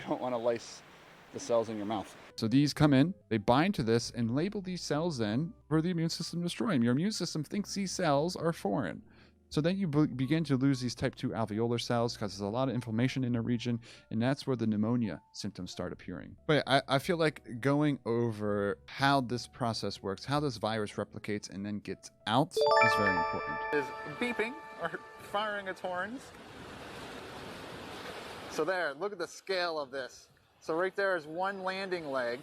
don't want to lice the cells in your mouth. So these come in, they bind to this and label these cells then for the immune system to destroy them. Your immune system thinks these cells are foreign. So then you begin to lose these type 2 alveolar cells because there's a lot of inflammation in the region, and that's where the pneumonia symptoms start appearing. But I feel like going over how this process works, how this virus replicates and then gets out is very important. Is beeping or firing its horns. So there, look at the scale of this. So right there is one landing leg.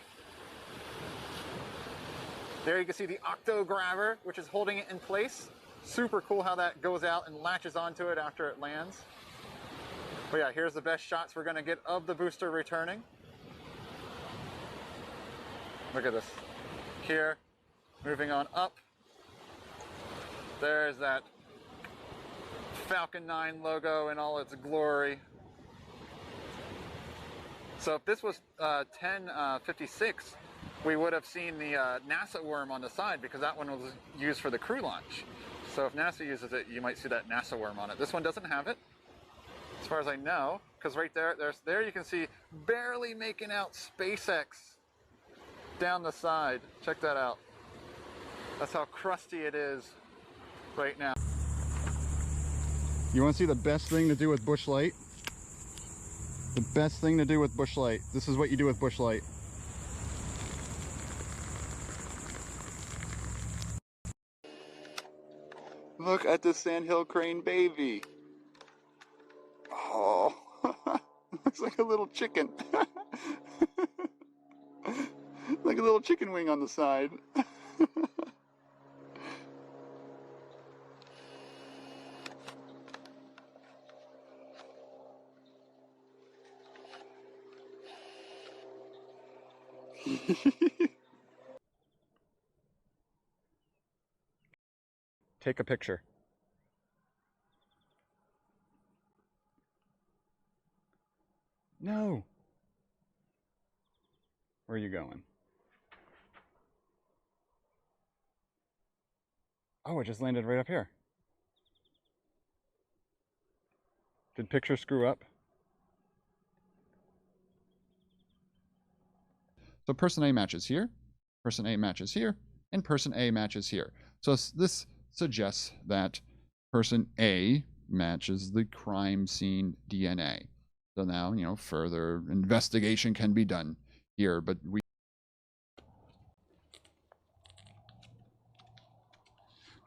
There you can see the octograbber, which is holding it in place. Super cool how that goes out and latches onto it after it lands. But yeah, here's the best shots we're going to get of the booster returning. Look at this. Here, moving on up. There's that Falcon 9 logo in all its glory. So if this was 1056, we would have seen the NASA worm on the side because that one was used for the crew launch. So if NASA uses it, you might see that NASA worm on it. This one doesn't have it, as far as I know, because right there you can see barely making out SpaceX down the side. Check that out. That's how crusty it is right now. You want to see the best thing to do with bush light? The best thing to do with bush light. This is what you do with bush light. Look at the sandhill crane baby. Oh, looks like a little chicken. Like a little chicken wing on the side. Take a picture. No. Where are you going? Oh, it just landed right up here. Did picture screw up? So person A matches here, person A matches here, and person A matches here. So this suggests that person A matches the crime scene DNA. So now, you know, further investigation can be done here, but we...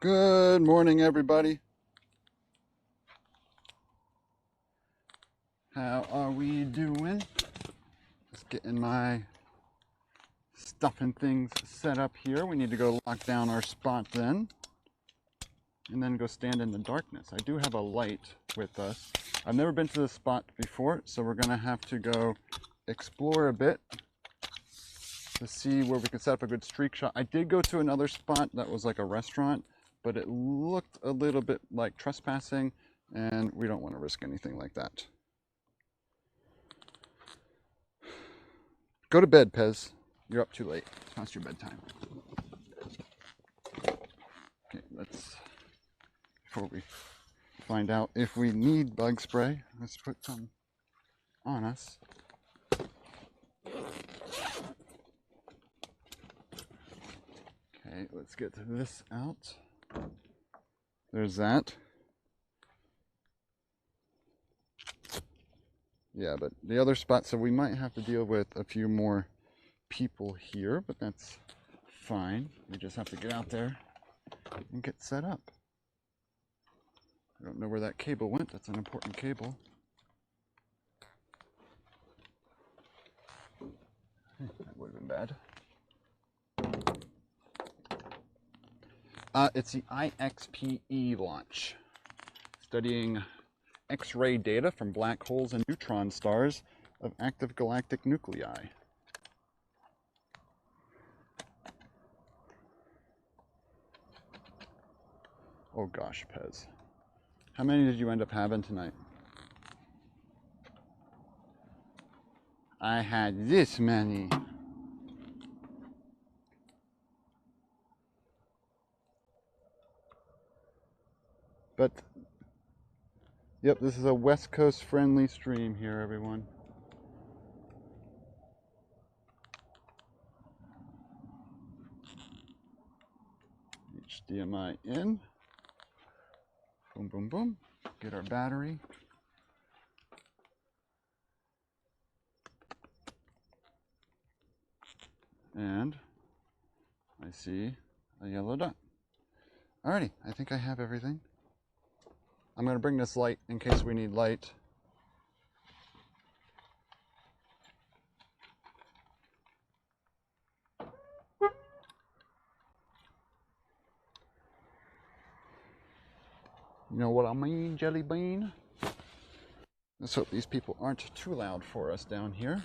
Good morning, everybody. How are we doing? Just getting my stuff and things set up here. We need to go lock down our spot then, and then go stand in the darkness. I do have a light with us. I've never been to this spot before, so we're gonna have to go explore a bit to see where we can set up a good streak shot. I did go to another spot that was like a restaurant, but it looked a little bit like trespassing, and we don't want to risk anything like that. Go to bed, Pez. You're up too late. It's past your bedtime. Okay, let's, before we find out if we need bug spray, let's put some on us. Okay, let's get this out. There's that. Yeah, but the other spot, so we might have to deal with a few more people here, but that's fine. We just have to get out there and get set up. I don't know where that cable went. That's an important cable. That would have been bad. It's the IXPE launch, studying X-ray data from black holes and neutron stars of active galactic nuclei. Oh gosh, Pez. How many did you end up having tonight? I had this many. But, yep, this is a West Coast friendly stream here, everyone. HDMI in. Boom, boom, boom. Get our battery. And I see a yellow dot. Alrighty, I think I have everything. I'm going to bring this light in case we need light. You know what I mean, Jelly Bean? Let's hope these people aren't too loud for us down here.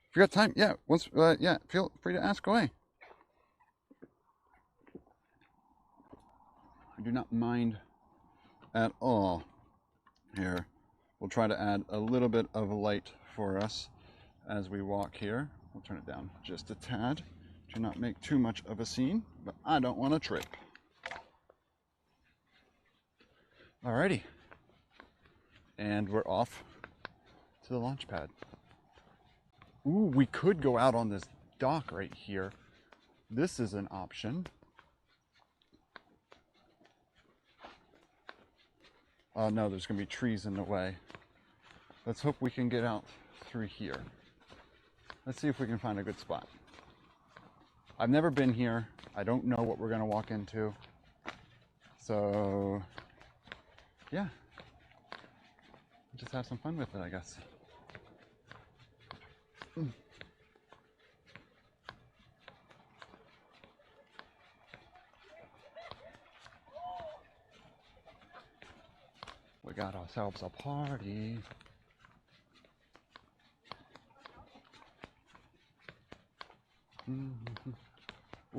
If you got time, yeah, yeah, feel free to ask away. I do not mind at all. Here, we'll try to add a little bit of light for us as we walk here. We'll turn it down just a tad to not make too much of a scene, but I don't want to trip. Alrighty, and we're off to the launch pad. Ooh, we could go out on this dock right here. This is an option. Oh no, there's gonna be trees in the way. Let's hope we can get out through here. Let's see if we can find a good spot. I've never been here. I don't know what we're gonna walk into. So, yeah. Just have some fun with it, I guess. We got ourselves a party.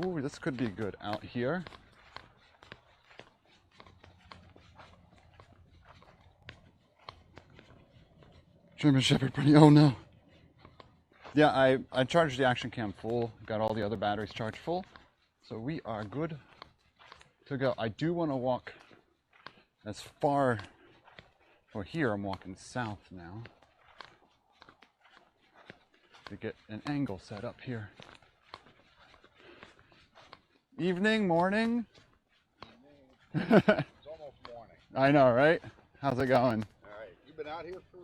Ooh, this could be good out here. German Shepherd Bunny, oh no. Yeah, I charged the action cam full, got all the other batteries charged full, so we are good to go. I do want to walk as far, well here I'm walking south now, to get an angle set up here. Evening, morning? Evening. It's almost morning. I know, right? How's it going? All right, you've been out here for,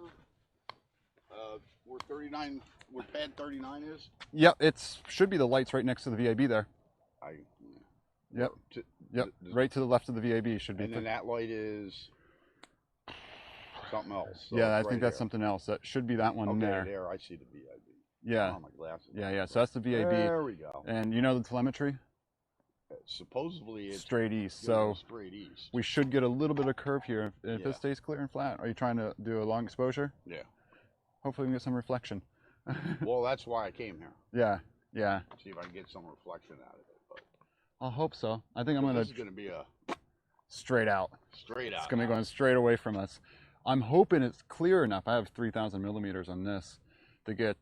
where 39, where pad 39 is? Yep, it should be the lights right next to the VAB there. Yep, yep, right to the left of the VAB should be. And then that light is something else. So yeah, I it's think right that's there. something else. That should be that one Okay, there. I see the VIB. Yeah. Oh, my glasses. Yeah, yeah, so that's the VAB. There we go. And you know the telemetry? Supposedly it's straight east, gonna so go straight east. we should get a little bit of curve here if Yeah. it stays clear and flat. Are you trying to do a long exposure? Yeah. Hopefully we can get some reflection. Well, that's why I came here. Yeah, yeah. See if I can get some reflection out of it. But I'll hope so. I think I'm this gonna is gonna be a straight out. straight out. It's gonna be going straight away from us. I'm hoping it's clear enough. I have 3,000 millimeters on this to get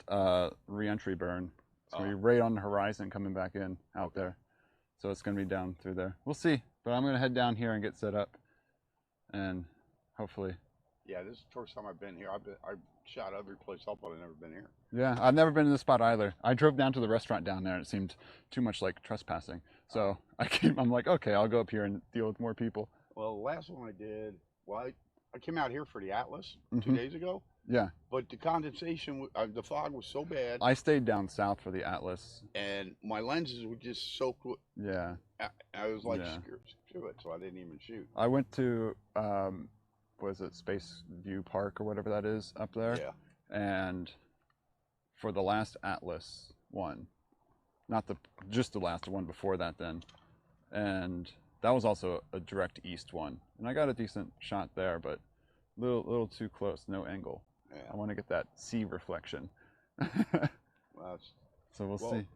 re-entry burn. It's gonna be right on the horizon coming back in out there. So it's gonna be down through there. We'll see. But I'm gonna head down here and get set up, and hopefully. Yeah, this is the first time I've been here. I shot every place up, but I've never been here. Yeah, I've never been in this spot either. I drove down to the restaurant down there and it seemed too much like trespassing. So I'm like, okay, I'll go up here and deal with more people. Well, the last one I did, well, I came out here for the Atlas 2 days ago, Yeah, but the condensation, the fog was so bad, I stayed down south for the Atlas. and my lenses were just soaked with, Yeah, I was like, Yeah. screw it, so I didn't even shoot. I went to, was it Space View Park or whatever that is up there? Yeah. And for the last Atlas one, not just the last one before that then, and that was also a direct east one, and I got a decent shot there, but little too close, no angle. Yeah. I want to get that sea reflection. Well, So we'll see.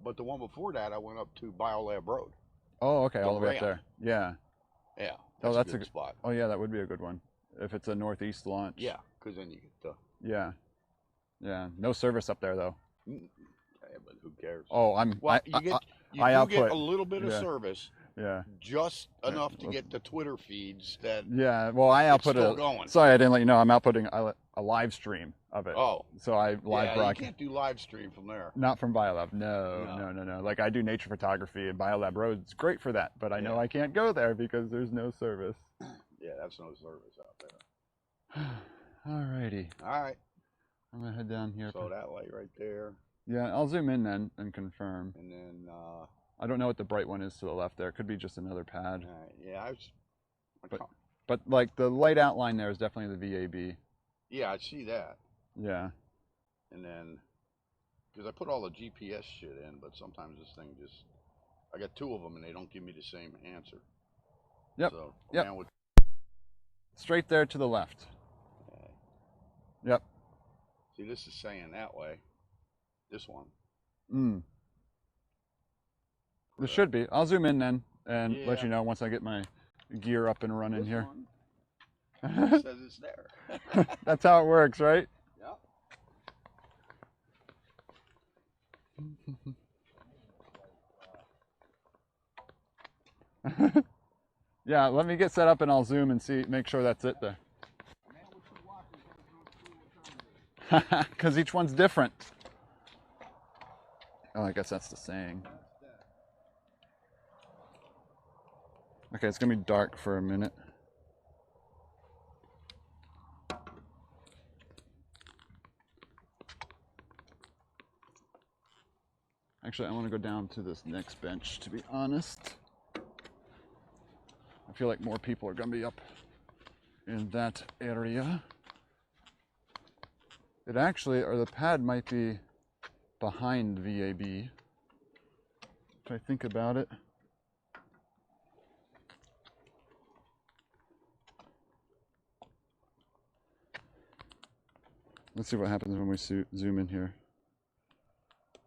but the one before that, I went up to Biolab Road. Oh, okay, all the way up ramp. there. Yeah. Yeah. Oh, that's a good spot. Oh, yeah, that would be a good one if it's a northeast launch. Yeah, because then you get the. Yeah. Yeah. No service up there though. Yeah, but who cares? Oh, Well, you I do get output. a little bit of Yeah. service, Yeah. just Yeah, enough to well- get the Twitter feeds that. Yeah. Well, I It's output still going. Sorry, I didn't let you know. I'm outputting a live stream of it. Oh. So I live Yeah, you broadcast. can't do live stream from there. Not from Biolab. No, No. no, no, no. Like I do nature photography, and Biolab Road's great for that. But I know Yeah. I can't go there because there's no service. Yeah, that's no service out there. Alrighty. All right. I'm gonna head down here. So that light right there, Yeah, I'll zoom in then and confirm. and then I don't know what the bright one is to the left there. It could be just another pad. all right, yeah, I was. But like the light outline there is definitely the VAB. Yeah, I see that, Yeah. and then because I put all the GPS shit in, but sometimes this thing just. I got 2 of them, and they don't give me the same answer. Yep. So Yep. man with. Straight there to the left. Yep. See, this is saying that way. This one. Mm. This should be. I'll zoom in then and let Yeah. you know once I get my gear up and running This here. one says it's there. That's how it works, right? Yeah. Yeah, let me get set up and I'll zoom and see, make sure that's it there. Because each one's different. Oh, I guess that's the saying. Okay, it's gonna be dark for a minute. Actually, I want to go down to this next bench, to be honest. I feel like more people are gonna be up in that area. It actually, or the pad might be behind VAB. If I think about it. Let's see what happens when we zoom in here.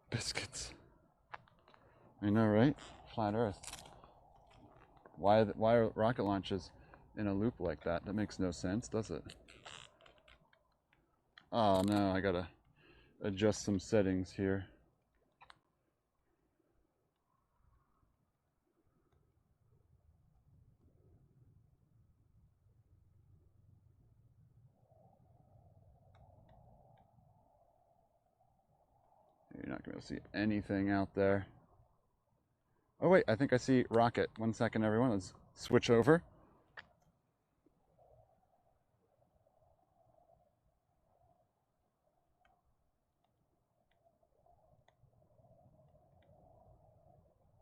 Biscuits. I know, right? Flat Earth. Why are rocket launches in a loop like that? That makes no sense, does it? Oh no, I gotta adjust some settings here. You're not gonna be able to see anything out there. Oh wait, I think I see rocket. 1 second, everyone. Let's switch over.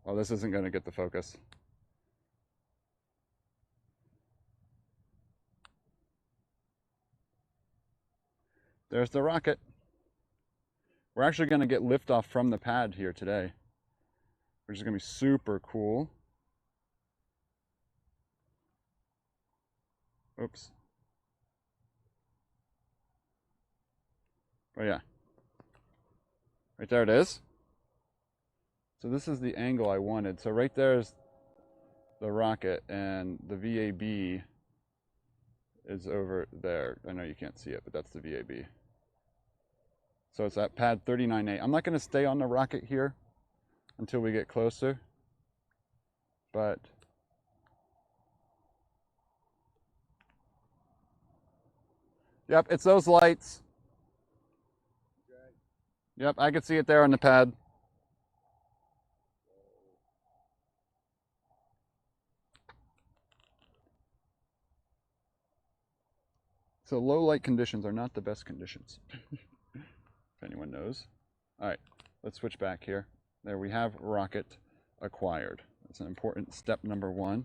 Oh, this isn't gonna get the focus. There's the rocket. We're actually gonna get liftoff from the pad here today, which is gonna be super cool. Oops. Oh yeah. Right there it is. So this is the angle I wanted. So right there's the rocket and the VAB is over there. I know you can't see it, but that's the VAB. So it's at pad 39A. I'm not gonna stay on the rocket here until we get closer, but yep, it's those lights. Yep, I can see it there on the pad. So low light conditions are not the best conditions, if anyone knows. All right, let's switch back here. There we have rocket acquired. That's an important step number 1.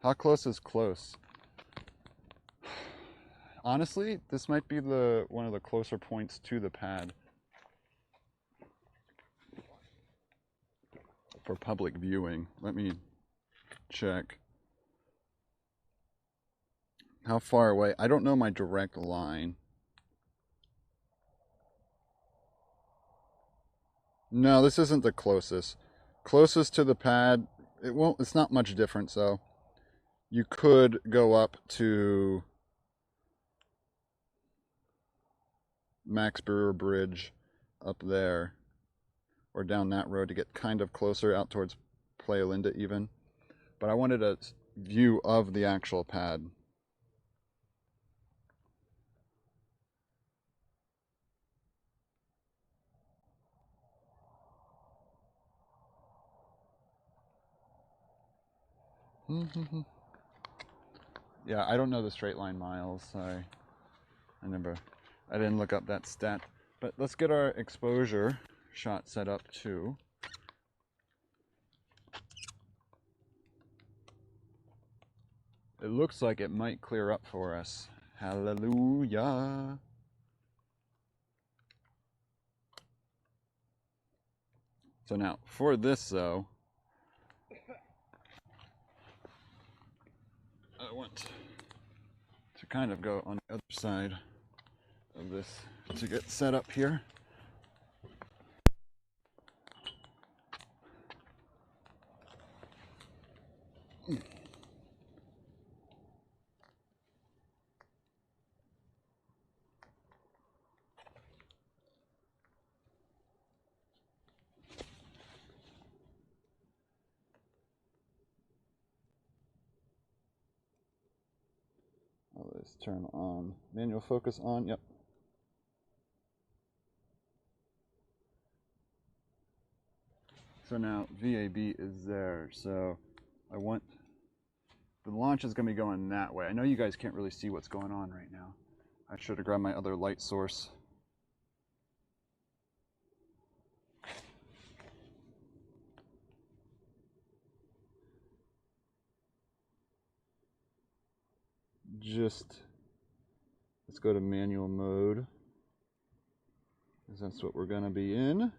How close is close? Honestly, this might be one of the closer points to the pad for public viewing. Let me check. How far away? I don't know my direct line. No, this isn't the closest. Closest to the pad, it's not much different, so you could go up to Max Brewer Bridge up there, or down that road to get kind of closer out towards Playa Linda even. But I wanted to view of the actual pad. Yeah, I don't know the straight line miles. I didn't look up that stat. But let's get our exposure shot set up too. It looks like it might clear up for us. Hallelujah. So now, for this though, I want to kind of go on the other side of this to get set up here. Let's turn on manual focus on. Yep. So now VAB is there. So I want the launch is going to be going that way. I know you guys can't really see what's going on right now. I should have grabbed my other light source. Let's go to manual mode, because that's what we're going to be in.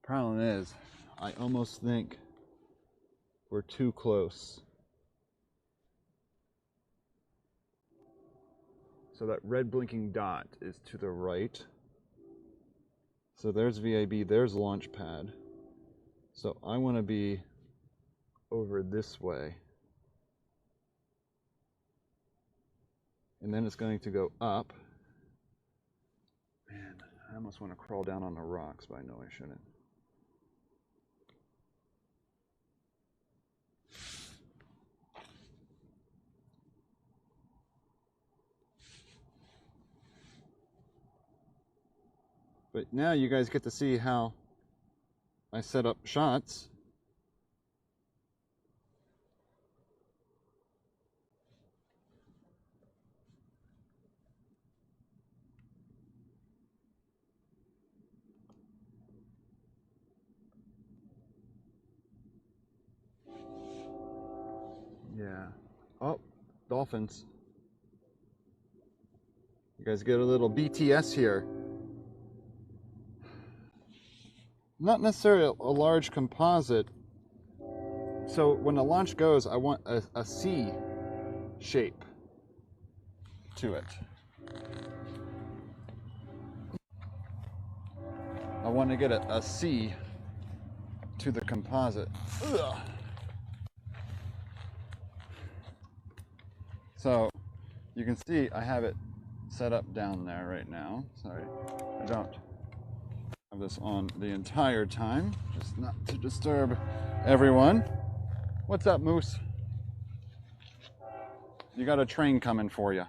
Problem is, I almost think we're too close. So that red blinking dot is to the right. So there's VAB, there's launch pad. So I want to be over this way. And then it's going to go up. Man, I almost want to crawl down on the rocks, but I know I shouldn't. But now you guys get to see how I set up shots. Yeah. Oh, dolphins. You guys get a little BTS here. Not necessarily a large composite. So when the launch goes, I want a C shape to it. I want to get a C to the composite. Ugh. So you can see I have it set up down there right now. Sorry, I don't have this on the entire time, just not to disturb everyone. What's up, Moose? You got a train coming for you.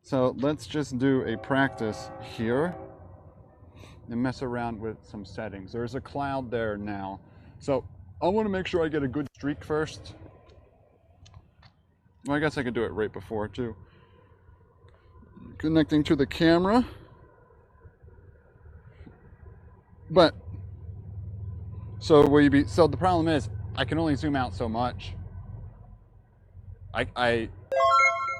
So let's just do a practice here and mess around with some settings. There's a cloud there now. So I want to make sure I get a good streak first. Well, I guess I could do it right before too. Connecting to the camera. But so the problem is I can only zoom out so much. I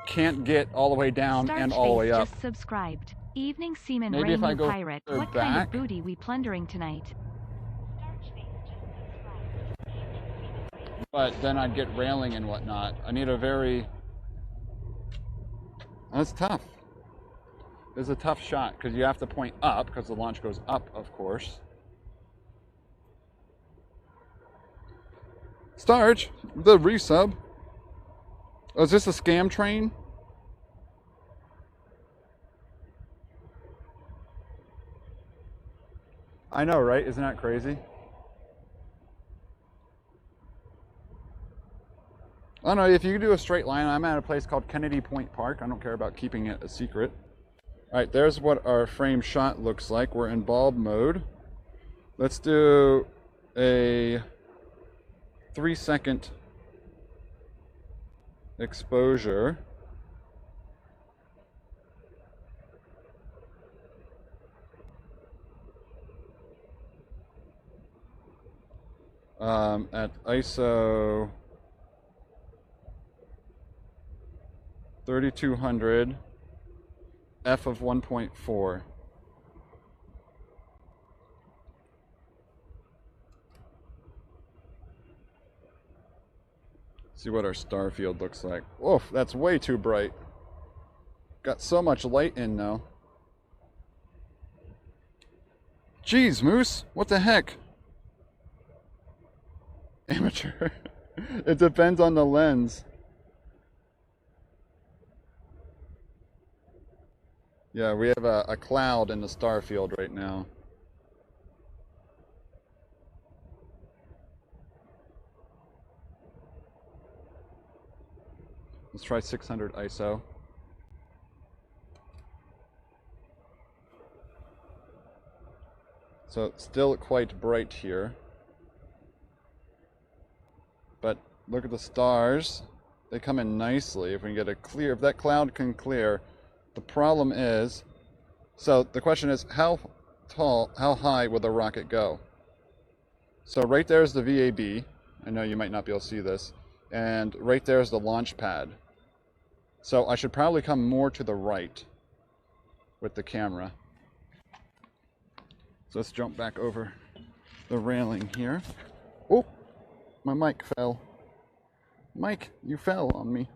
can't get all the way down and all the way up. Just subscribed. Evening Seaman Maybe if I go Pirate. What back, kind of booty we plundering tonight? but then I'd get railing and whatnot. I need a very... That's tough. It's a tough shot because you have to point up because the launch goes up, of course. Starch, the resub. Oh, is this a scam train? I know, right? Isn't that crazy? I don't know, if you do a straight line, I'm at a place called Kennedy Point Park. I don't care about keeping it a secret. All right, there's what our frame shot looks like. We're in bulb mode. Let's do a 3-second exposure. At ISO 3200, f of 1.4. See what our star field looks like. Oof, that's way too bright. Got so much light in now. Jeez, Moose, what the heck? Amateur. It depends on the lens. Yeah, we have a cloud in the star field right now. Let's try 600 ISO. So it's still quite bright here. But look at the stars. They come in nicely. If we can get a clear, if that cloud can clear, the problem is, so the question is, how tall, how high will the rocket go? So right there's the VAB. I know you might not be able to see this. And right there's the launch pad. So I should probably come more to the right with the camera. So let's jump back over the railing here. Oh, my mic fell. Mike, you fell on me.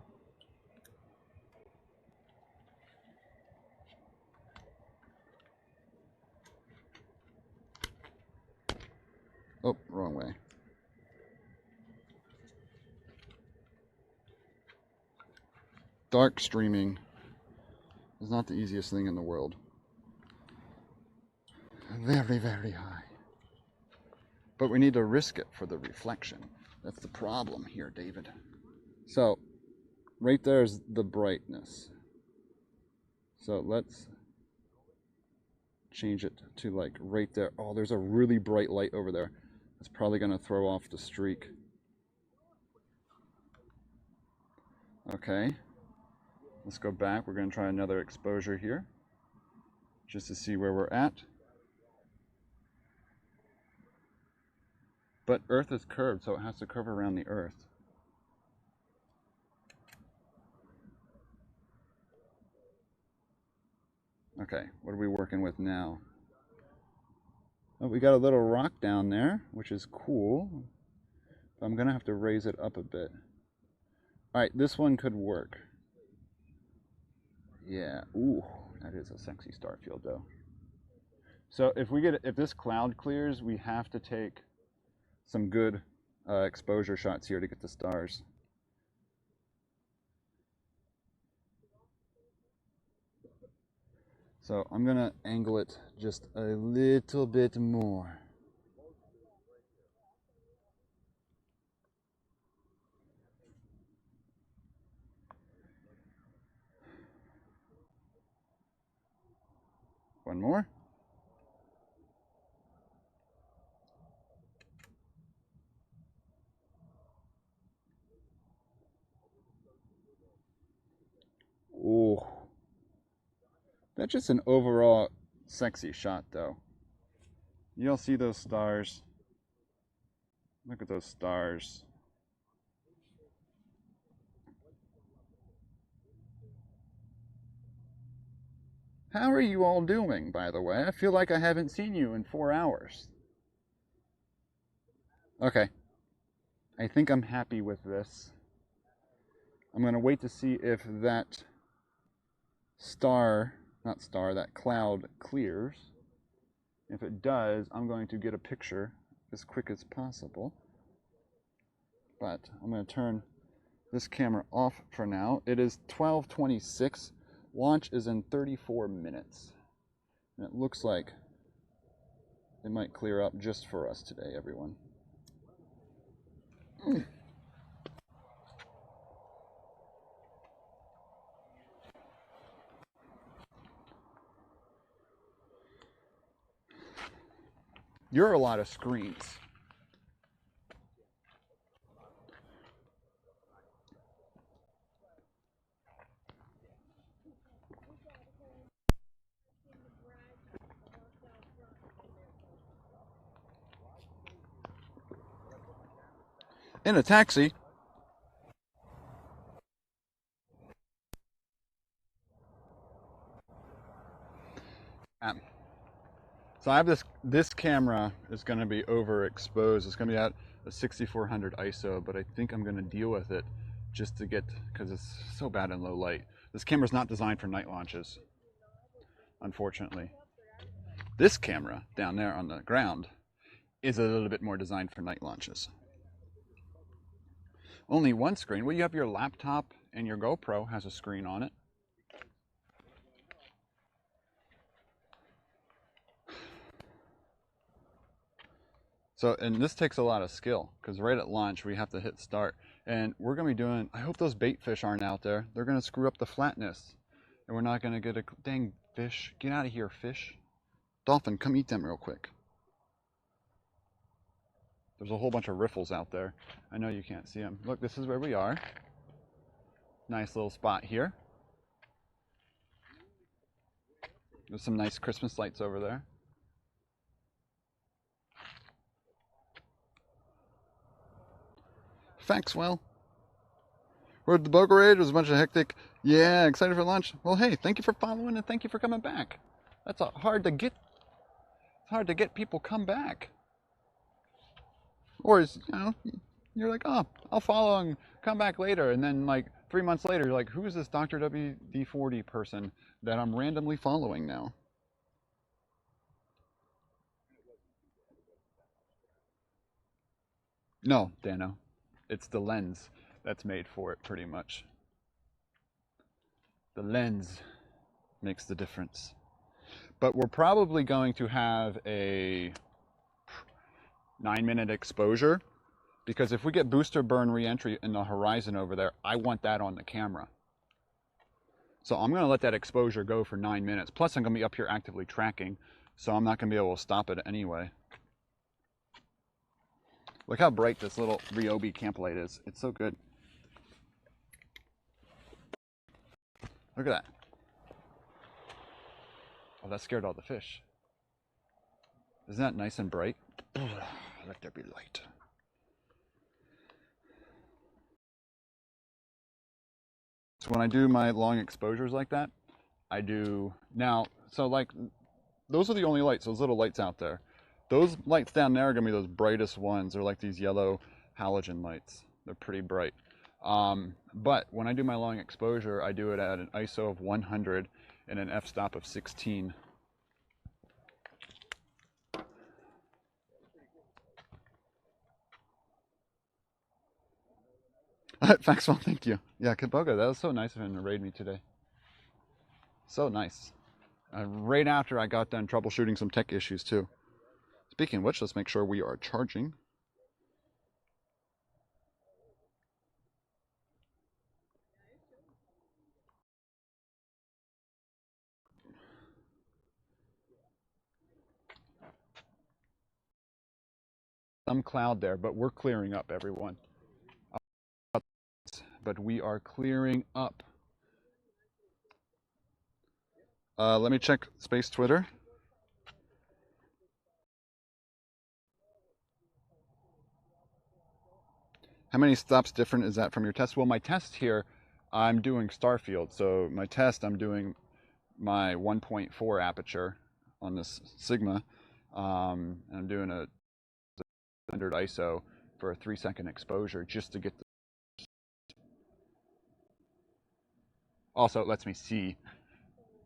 Oh, wrong way. Dark streaming is not the easiest thing in the world. Very, very high. But we need to risk it for the reflection. That's the problem here, David. So, right there's the brightness. So let's change it to like right there. Oh, there's a really bright light over there. It's probably going to throw off the streak. Okay. Let's go back. We're going to try another exposure here, just to see where we're at. But Earth is curved, so it has to curve around the Earth. Okay, what are we working with now? Oh, we got a little rock down there, which is cool. But I'm going to have to raise it up a bit. All right, this one could work. Yeah, ooh, that is a sexy star field though. So if this cloud clears, we have to take some good exposure shots here to get the stars. So I'm gonna angle it just a little bit more. One more. Ooh. That's just an overall sexy shot though. You'll see those stars. Look at those stars. How are you all doing, by the way? I feel like I haven't seen you in 4 hours. Okay. I think I'm happy with this. I'm going to wait to see if that that cloud clears. If it does, I'm going to get a picture as quick as possible. But I'm going to turn this camera off for now. It is 12:26. Launch is in 34 minutes. And it looks like it might clear up just for us today, everyone. You're a lot of screens. In a taxi. So I have this camera is going to be overexposed. It's going to be at a 6400 ISO, but I think I'm going to deal with it just to get, because it's so bad in low light. This camera's not designed for night launches, unfortunately. This camera down there on the ground is a little bit more designed for night launches. Only one screen. Well, you have your laptop and your GoPro has a screen on it. So, and this takes a lot of skill, because right at launch we have to hit start. And we're going to be doing, I hope those bait fish aren't out there. They're going to screw up the flatness. And we're not going to get a, dang fish. Get out of here, fish. Dolphin, come eat them real quick. There's a whole bunch of riffles out there. I know you can't see them. Look, this is where we are. Nice little spot here. There's some nice Christmas lights over there. Thanks, Will. We're at the Boca Raid. It was a bunch of hectic. Yeah, excited for lunch. Well, hey, thank you for following and thank you for coming back. That's hard to get. It's hard to get people come back. Or, you're like, oh, I'll follow and come back later. And then, like, 3 months later, you're like, who is this Dr. WD-40 person that I'm randomly following now? No, Dano. It's the lens that's made for it, pretty much. The lens makes the difference. But we're probably going to have a 9-minute exposure, because if we get booster burn reentry in the horizon over there, I want that on the camera. So I'm going to let that exposure go for 9 minutes. Plus, I'm going to be up here actively tracking, so I'm not going to be able to stop it anyway. Look how bright this little Ryobi camp light is. It's so good. Look at that. Oh, that scared all the fish. Isn't that nice and bright? Let there be light. So when I do my long exposures like that, I do now, so like, those are the only lights, those little lights out there. Those lights down there are going to be those brightest ones. They're like these yellow halogen lights. They're pretty bright. But when I do my long exposure, I do it at an ISO of 100 and an f-stop of 16. Thanks, well, thank you. Yeah, Kaboga, that was so nice of him to raid me today. So nice. Right after I got done troubleshooting some tech issues too. Speaking of which, let's make sure we are charging. Some cloud there, but we're clearing up, everyone. But we are clearing up. Let me check Space Twitter. How many stops different is that from your test? Well, my test here, I'm doing Starfield. So my test, I'm doing my 1.4 aperture on this Sigma. And I'm doing a 100 ISO for a 3-second exposure just to get the... Also, it lets me see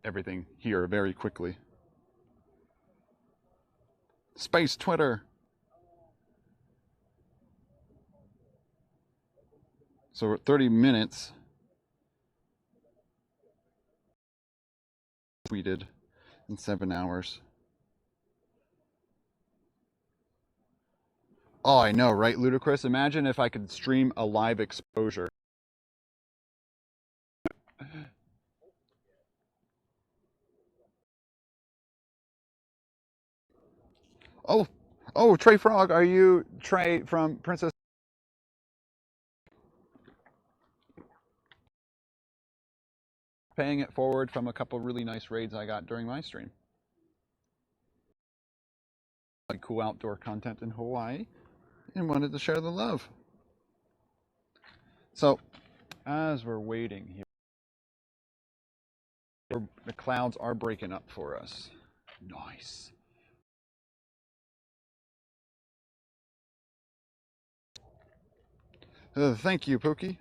everything here very quickly. Space Twitter. So we're at 30 minutes. Tweeted in 7 hours. Oh, I know, right, Ludicrous? Imagine if I could stream a live exposure. Oh, Trey Frog, are you Trey from Princess? Paying it forward from a couple really nice raids I got during my stream. Like cool outdoor content in Hawaii and wanted to share the love. So, as we're waiting here, the clouds are breaking up for us. Nice. Thank you, Pookie.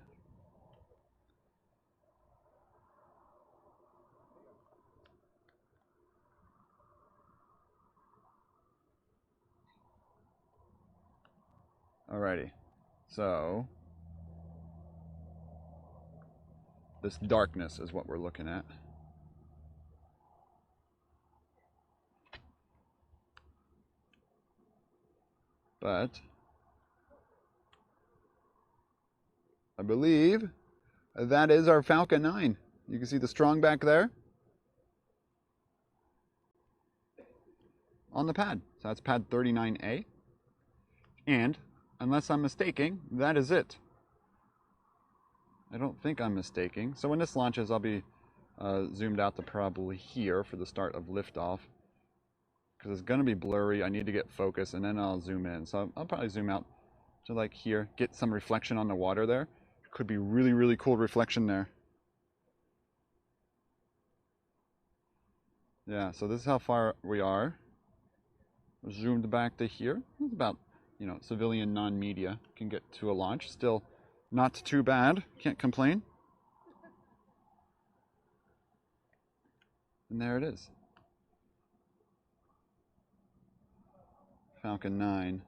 Alrighty, so this darkness is what we're looking at. But I believe that is our Falcon 9. You can see the strong back there on the pad. So that's pad 39A. And unless I'm mistaken, that is it. I don't think I'm mistaken. So when this launches, I'll be zoomed out to probably here for the start of liftoff. Because it's going to be blurry. I need to get focus, and then I'll zoom in. So I'll probably zoom out to like here, get some reflection on the water there. Could be really, really cool reflection there. Yeah, so this is how far we are. Zoomed back to here. It's about, civilian non-media can get to a launch. Still not too bad. Can't complain. And there it is. Falcon 9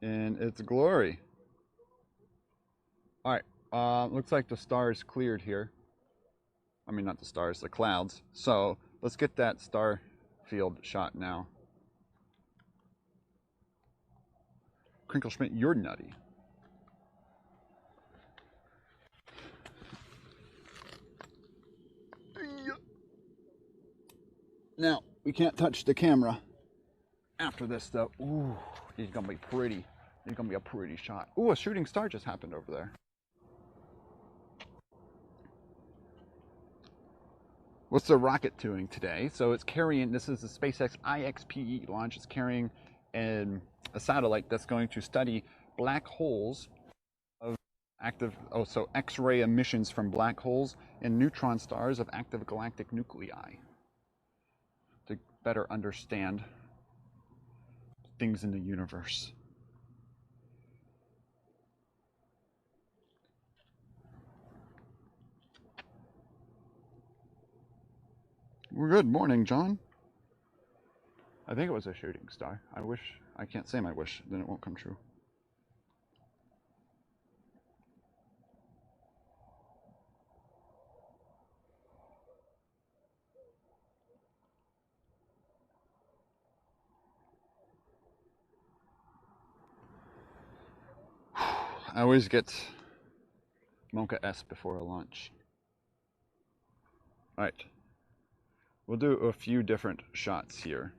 in its glory. All right, looks like the stars cleared here. I mean, not the stars, the clouds. So let's get that star field shot now. Crinkle Schmidt, you're nutty. Now, we can't touch the camera after this, though. Ooh, he's gonna be pretty. He's gonna be a pretty shot. Ooh, a shooting star just happened over there. What's the rocket doing today? So it's carrying, this is the SpaceX IXPE launch. It's carrying a satellite that's going to study black holes of active, so X-ray emissions from black holes and neutron stars of active galactic nuclei to better understand things in the universe. Well, good morning, John. I think it was a shooting star. I can't say my wish, then it won't come true. I always get Mocha S before a launch. All right. We'll do a few different shots here.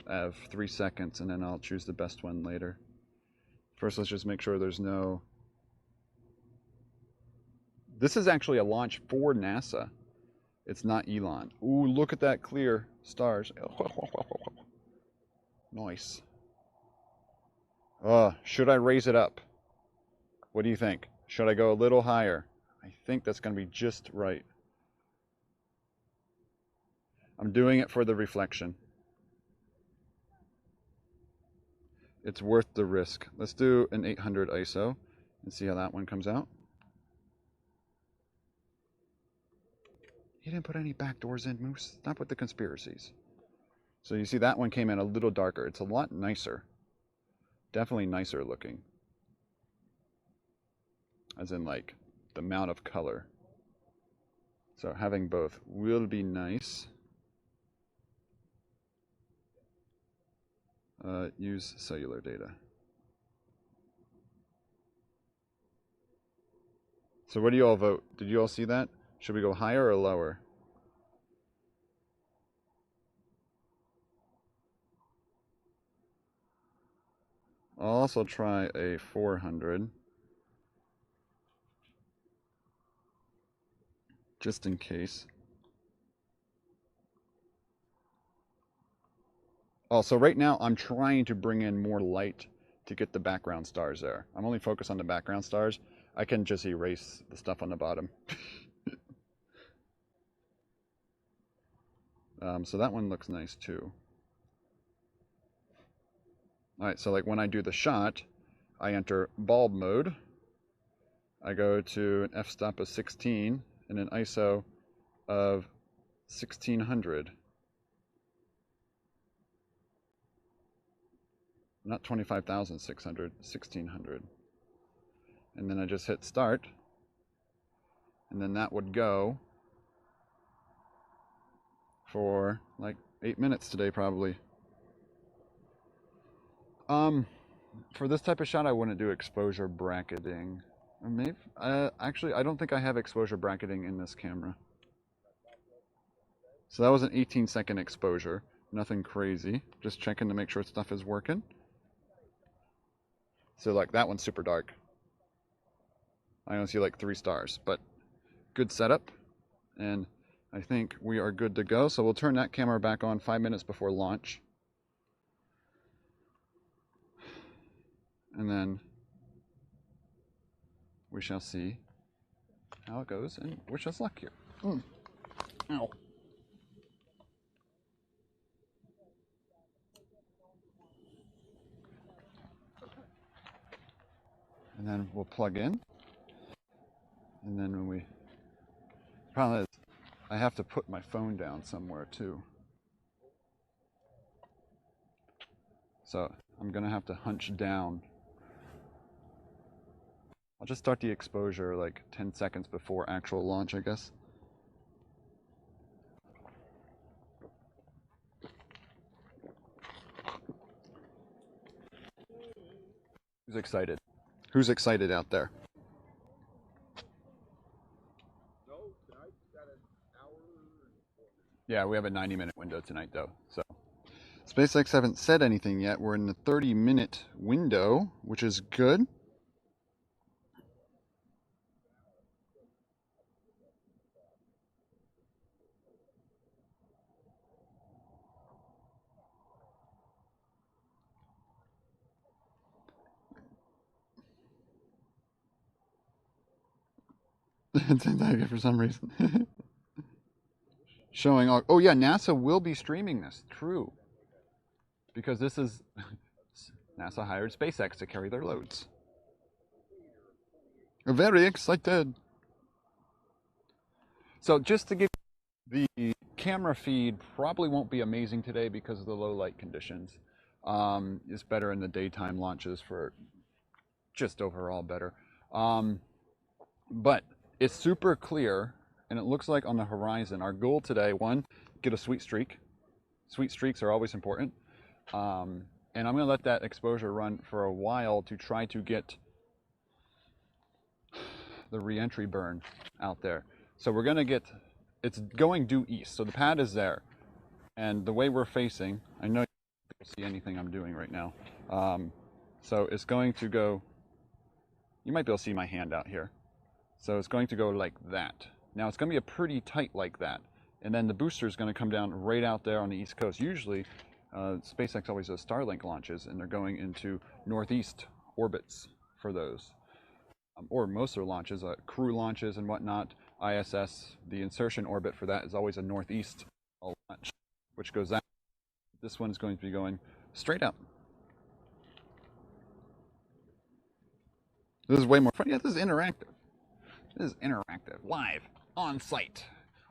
I have 3 seconds, and then I'll choose the best one later. First, let's just make sure there's no... This is actually a launch for NASA. It's not Elon. Ooh, look at that clear stars. Nice. Should I raise it up? What do you think? Should I go a little higher? I think that's going to be just right. I'm doing it for the reflection. It's worth the risk. Let's do an 800 ISO and see how that one comes out. You didn't put any backdoors in, Moose. Stop with the conspiracies. So you see that one came in a little darker. It's a lot nicer. Definitely nicer looking. as in like the amount of color. So having both will be nice. Use cellular data. So what do you all vote? Did you all see that? Should we go higher or lower? I'll also try a 400. Just in case. Also, right now I'm trying to bring in more light to get the background stars there. I'm only focused on the background stars. I can just erase the stuff on the bottom. So that one looks nice too. Alright, so like when I do the shot, I enter bulb mode. I go to an f-stop of 16 and an ISO of 1600. Not 25,600, 1600. And then I just hit start. And then that would go for like 8 minutes today probably. For this type of shot I wouldn't do exposure bracketing. Or maybe actually I don't think I have exposure bracketing in this camera. So that was an 18-second exposure. Nothing crazy. Just checking to make sure stuff is working. So like that one's super dark. I only see like 3 stars, but good setup. And I think we are good to go. So we'll turn that camera back on 5 minutes before launch. And then we shall see how it goes and wish us luck here. Ow. And then we'll plug in. And then when we... Problem is, I have to put my phone down somewhere too. So I'm gonna have to hunch down. I'll just start the exposure like 10 seconds before actual launch, I guess. Who's excited? Who's excited out there? Yeah, we have a 90-minute window tonight though, so. SpaceX haven't said anything yet. We're in the 30-minute window, which is good. For some reason. Showing all, oh yeah, NASA will be streaming this, true. Because this is, NASA hired SpaceX to carry their loads. We're very excited. So just to give the camera feed probably won't be amazing today because of the low light conditions. It's better in the daytime launches for just overall better. But it's super clear and it looks like on the horizon, our goal today, one, get a sweet streak. Sweet streaks are always important. And I'm gonna let that exposure run for a while to try to get the re-entry burn out there. So we're gonna get, it's going due east. So the pad is there. And the way we're facing, I know you can't see anything I'm doing right now. So it's going to go, you might be able to see my hand out here. So it's going to go like that. Now it's going to be a pretty tight like that. And then the booster is going to come down right out there on the East Coast. Usually, SpaceX always does Starlink launches, and they're going into northeast orbits for those. Or most of their launches, crew launches and whatnot. ISS, the insertion orbit for that is always a northeast launch, which goes out. This one's going to be going straight up. This is way more fun. Yeah, this is interactive. This is interactive, live, on site.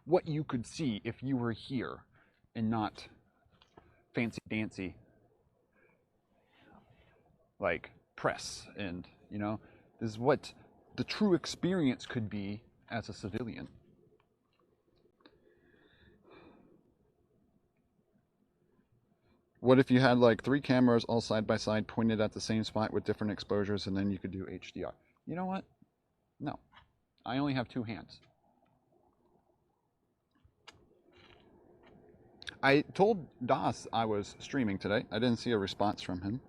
What you could see if you were here and not fancy dancy like press and, you know, this is what the true experience could be as a civilian. What if you had like 3 cameras all side by side pointed at the same spot with different exposures, and then you could do HDR? You know what? No. I only have 2 hands. I told Das I was streaming today. I didn't see a response from him.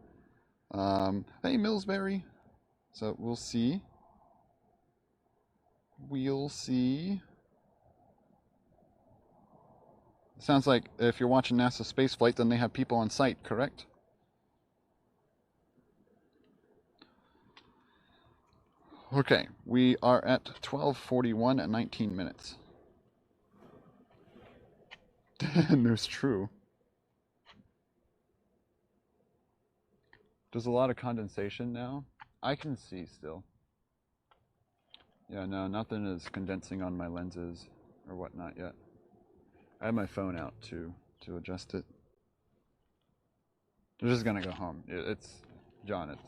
Hey, Millsbury. So we'll see. We'll see. Sounds like if you're watching NASA spaceflight, then they have people on site, correct? Okay, we are at 12:41 at 19 minutes. There's true. There's a lot of condensation now. I can see still. Yeah, no, nothing is condensing on my lenses or whatnot yet. I have my phone out to adjust it. I'm just gonna go home. John,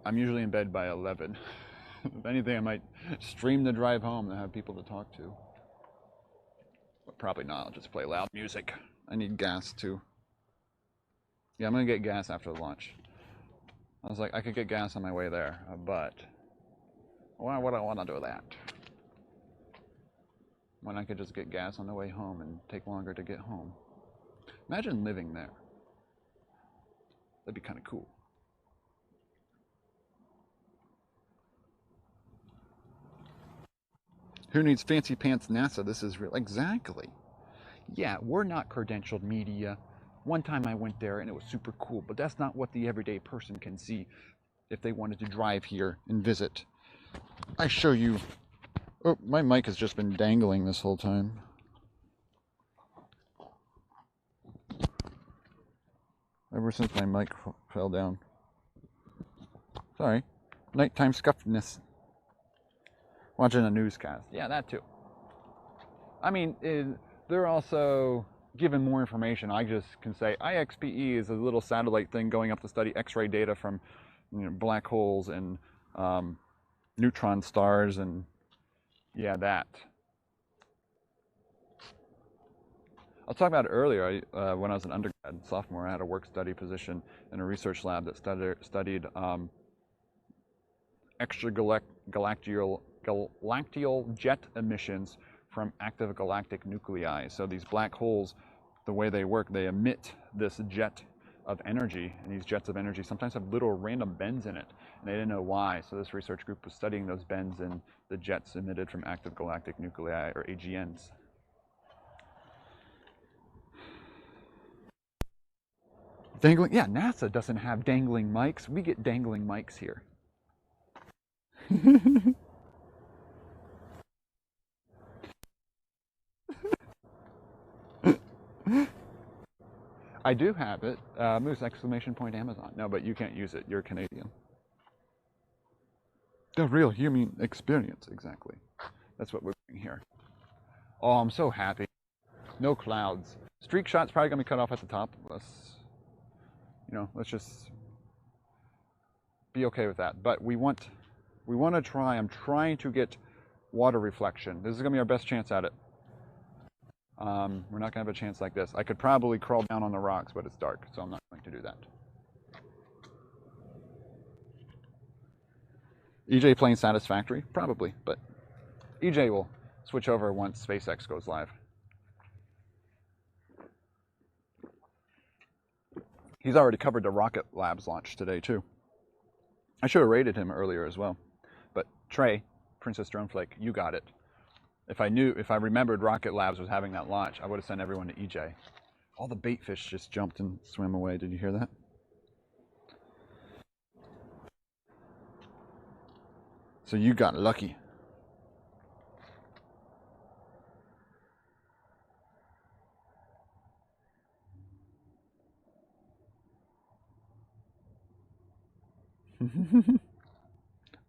I'm usually in bed by 11. If anything, I might stream the drive home and have people to talk to. But probably not. I'll just play loud music. I need gas too. Yeah, I'm gonna get gas after the launch. I was like, I could get gas on my way there, but why would I want to do that? When I could just get gas on the way home and take longer to get home. Imagine living there. That'd be kind of cool. Who needs fancy pants NASA? This is real. Exactly. Yeah, we're not credentialed media. One time I went there and it was super cool, but that's not what the everyday person can see if they wanted to drive here and visit. I show you. Oh, my mic has just been dangling this whole time. Ever since my mic fell down. Sorry. Nighttime scuffedness. Watching a newscast. Yeah, that too. I mean, they're also given more information. I just can say IXPE is a little satellite thing going up to study X-ray data from black holes and neutron stars and yeah, that. I was talking about it earlier. When I was an undergrad sophomore, I had a work study position in a research lab that studied extragalactical jet emissions from active galactic nuclei. So these black holes, the way they work, they emit this jet of energy, and these jets of energy sometimes have little random bends in it, and they didn't know why. So this research group was studying those bends in the jets emitted from active galactic nuclei, or AGNs. Dangling, yeah, NASA doesn't have dangling mics. We get dangling mics here. I do have it. Moose, exclamation point, Amazon. No, but you can't use it. You're Canadian. The real human experience, exactly. That's what we're doing here. Oh, I'm so happy. No clouds. Streak shot's probably gonna be cut off at the top. Let's just be okay with that. But we want to try. I'm trying to get water reflection. This is gonna be our best chance at it. We're not gonna have a chance like this. I could probably crawl down on the rocks, but it's dark, so I'm not going to do that. EJ playing Satisfactory? Probably, but EJ will switch over once SpaceX goes live. He's already covered the Rocket Labs launch today, too. I should have rated him earlier as well. But Trey, Princess Droneflake, you got it. If I remembered Rocket Labs was having that launch, I would have sent everyone to EJ. All the bait fish just jumped and swam away. Did you hear that? So you got lucky.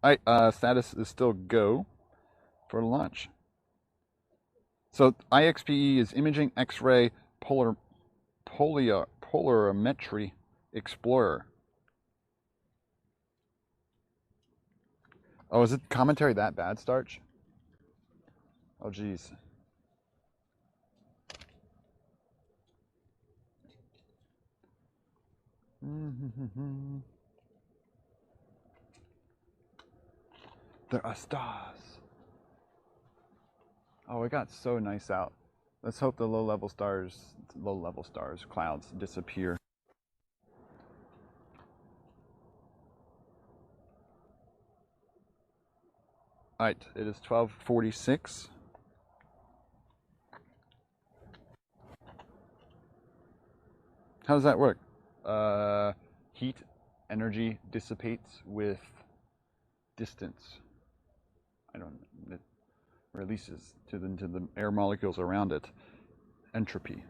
Alright, status is still go for launch. So IXPE is Imaging X-ray Polarimetry Explorer. Oh, is it commentary that bad, Starch? Oh, geez. There are stars. Oh, it got so nice out. Let's hope the low-level stars, clouds disappear. All right, it is 12:46. How does that work? Heat energy dissipates with distance. I don't know. It releases into the air molecules around it. Entropy.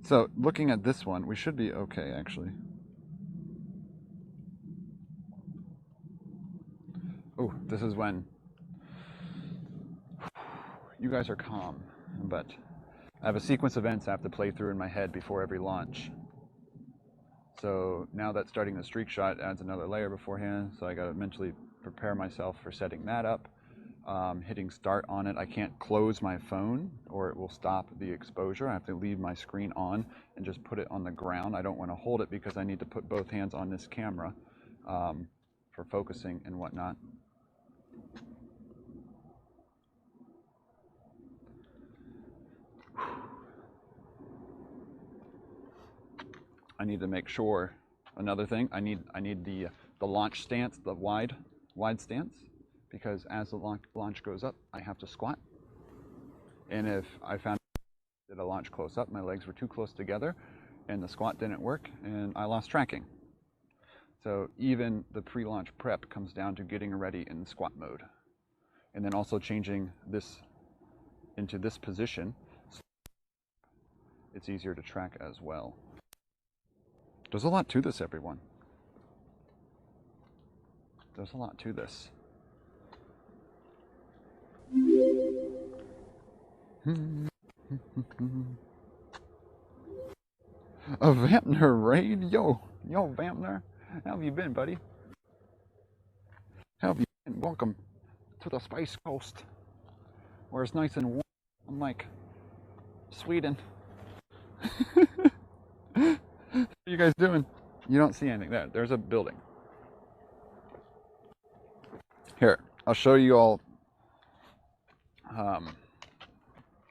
So looking at this one, we should be okay actually. Oh, this is when you guys are calm, but I have a sequence of events I have to play through in my head before every launch. So now that starting the streak shot adds another layer beforehand, so I gotta mentally prepare myself for setting that up. Hitting start on it, I can't close my phone or it will stop the exposure. I have to leave my screen on and just put it on the ground. I don't want to hold it because I need to put both hands on this camera for focusing and whatnot. I need to make sure. Another thing, I need the launch stance, the wide stance, because as the launch goes up, I have to squat. And if I found did a launch close up, my legs were too close together, and the squat didn't work, and I lost tracking. So even the pre-launch prep comes down to getting ready in squat mode, and then also changing this into this position. So it's easier to track as well. There's a lot to this, everyone. There's a lot to this. A Vampner raid? Yo, Vampner. How have you been, buddy? How have you been? Welcome to the Spice Coast, where it's nice and warm, unlike Sweden. What are you guys doing? You don't see anything there. There's a building. Here, I'll show you all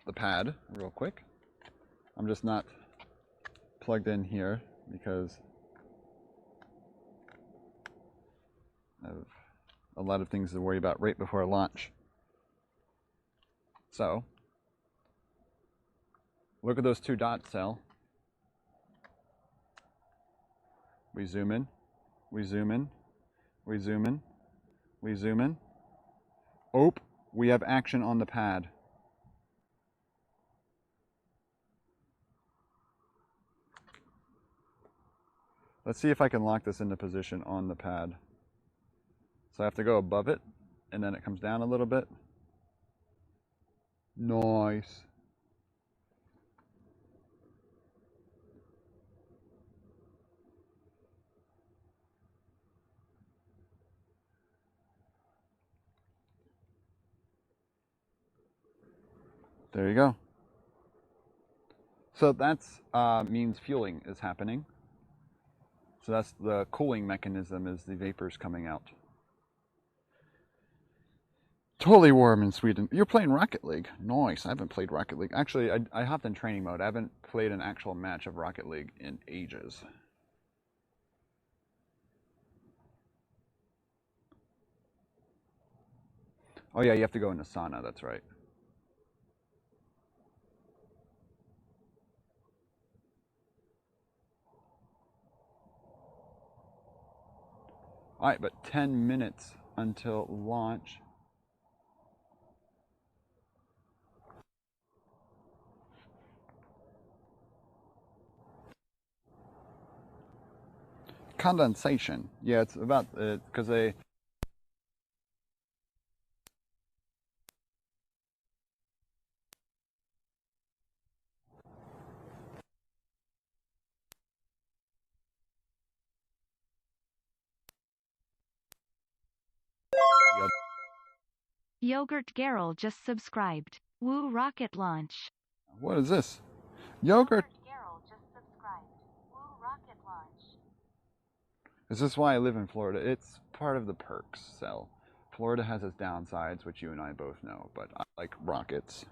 the pad real quick. I'm just not plugged in here because I have a lot of things to worry about right before launch. So, look at those two dots, Sal. We zoom in, we zoom in, we zoom in, we zoom in. Oh, we have action on the pad. Let's see if I can lock this into position on the pad. So I have to go above it, and then it comes down a little bit. Nice. There you go. So that's means fueling is happening. So that's the cooling mechanism, is the vapors coming out. Totally warm in Sweden. You're playing Rocket League. Nice. I haven't played Rocket League. Actually, I hopped in training mode. I haven't played an actual match of Rocket League in ages. Oh yeah, you have to go into sauna, that's right. All right, but 10 minutes until launch. Condensation. Yeah, it's about, because they Yogurt Garrel just subscribed. Woo rocket launch. What is this? Yogurt. Garrel just subscribed. Woo rocket launch. Is this why I live in Florida? It's part of the perks, so Florida has its downsides, which you and I both know, but I like rockets.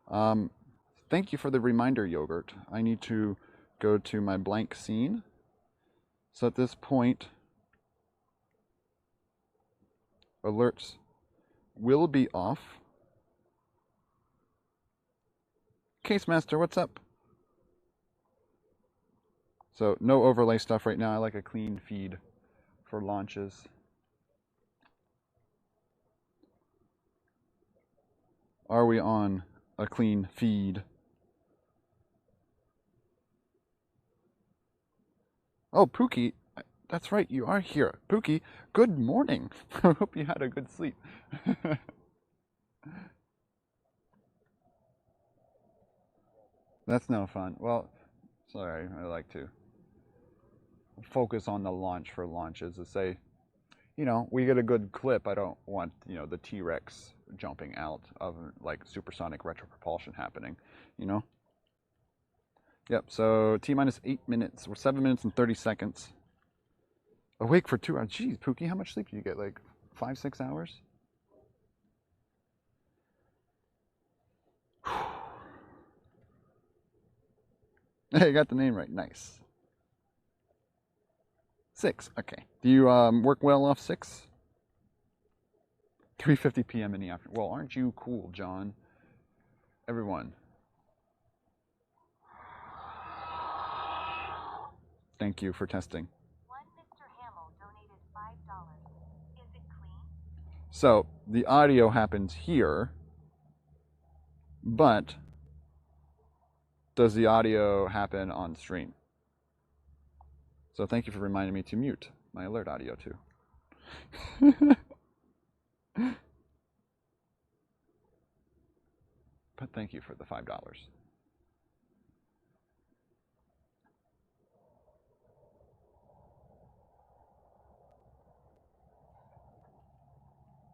Thank you for the reminder, Yogurt. I need to go to my blank scene. So at this point, alerts will be off. Case Master, what's up? So no overlay stuff right now. I like a clean feed for launches. Are we on a clean feed? Oh, Pookie, that's right, you are here. Pookie, good morning. I hope you had a good sleep. That's no fun. Well, sorry, I like to focus on the launch for launches to say, you know, we get a good clip. I don't want, you know, the T-Rex jumping out of like supersonic retropropulsion happening, you know? Yep, so T-minus 8 minutes. We're 7 minutes and 30 seconds. Awake for 2 hours. Jeez, Pookie, how much sleep do you get? Like 5, 6 hours? Hey, I got the name right. Nice. 6, okay. Do you work well off 6? 3:50 p.m. in the afternoon. Well, aren't you cool, John? Everyone. Thank you for testing. One Mr. Hamill donated $5. Is it clean? So, the audio happens here, but does the audio happen on stream? So thank you for reminding me to mute my alert audio too. But thank you for the $5.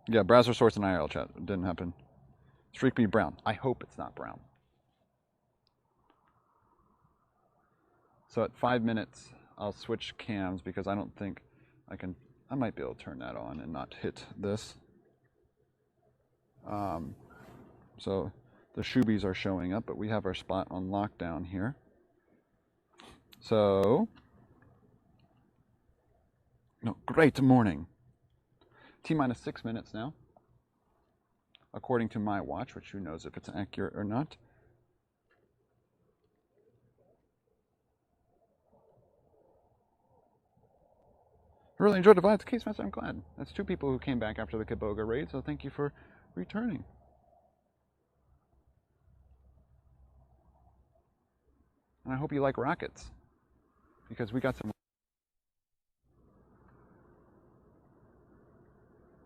Yeah, browser source and IRL chat. It didn't happen. Streak be brown. I hope it's not brown. So at 5 minutes, I'll switch cams because I don't think I can. I might be able to turn that on and not hit this. So the shoobies are showing up, but we have our spot on lockdown here. So, no, great morning. T-minus 6 minutes now, according to my watch, which who knows if it's accurate or not. I really enjoyed the VOD. It's Case Master, I'm glad. That's 2 people who came back after the Kiboga raid, so thank you for returning. And I hope you like rockets, because we got some.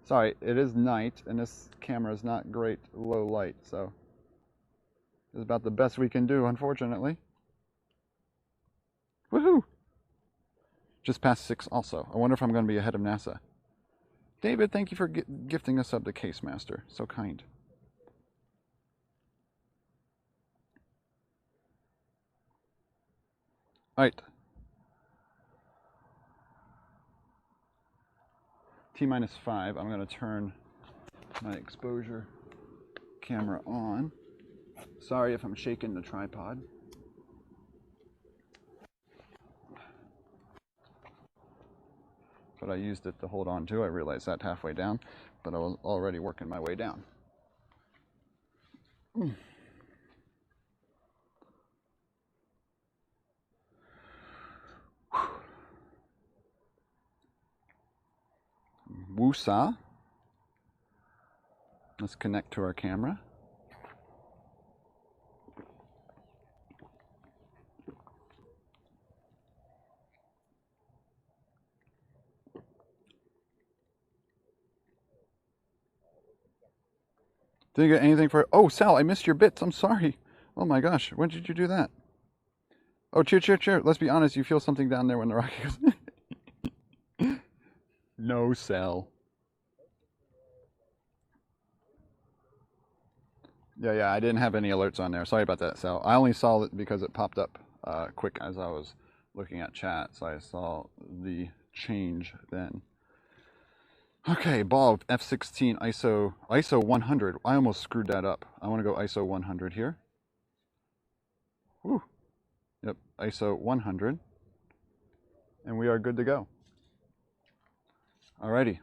Sorry, it is night, and this camera is not great low light, so it's about the best we can do, unfortunately. Woohoo! Just past 6 also. I wonder if I'm going to be ahead of NASA. David, thank you for gifting us up to Case Master. So kind. All right. T-minus 5. I'm going to turn my exposure camera on. Sorry if I'm shaking the tripod. But I used it to hold on to. I realized that halfway down, but I was already working my way down. Woosa. Let's connect to our camera. Didn't get anything for. Oh, Sal, I missed your bits. I'm sorry. Oh my gosh, when did you do that? Oh, cheer, cheer, cheer. Let's be honest. You feel something down there when the rocket goes. No, Sal. Yeah, I didn't have any alerts on there. Sorry about that, Sal. I only saw it because it popped up quick as I was looking at chat, so I saw the change then. Okay, ball F16 ISO 100. I almost screwed that up. I want to go ISO 100 here. Woo. Yep, ISO 100. And we are good to go. Alrighty.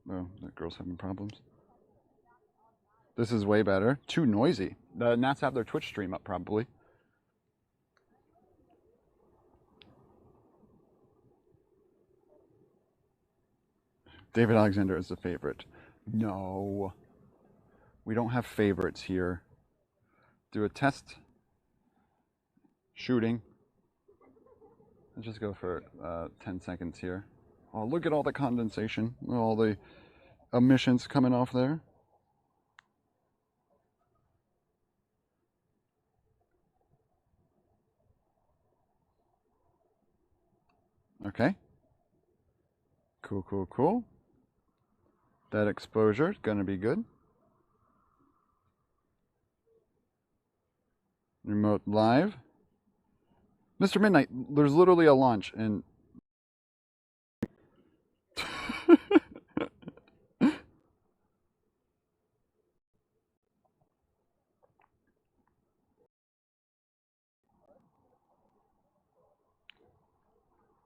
Oh, that girl's having problems. This is way better. Too noisy. The Nats have their Twitch stream up probably. David Alexander is the favorite. No. We don't have favorites here. Do a test shooting. Let's just go for 10 seconds here. Oh, look at all the condensation, all the emissions coming off there. Okay. Cool. That exposure is going to be good. Remote live. Mr. Midnight, there's literally a launch and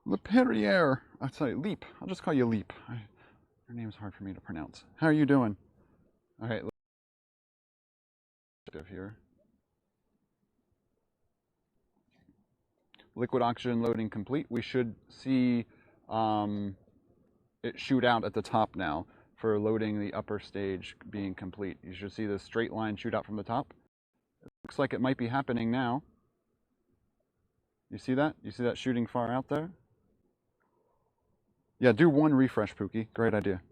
Le Perrier. I'm sorry, Leap. I'll just call you Leap. Your name's hard for me to pronounce. How are you doing? All right, let's here. Liquid oxygen loading complete. We should see it shoot out at the top now for loading the upper stage being complete. You should see the straight line shoot out from the top. It looks like it might be happening now. You see that? You see that shooting far out there? Yeah, do one refresh, Pookie. Great idea.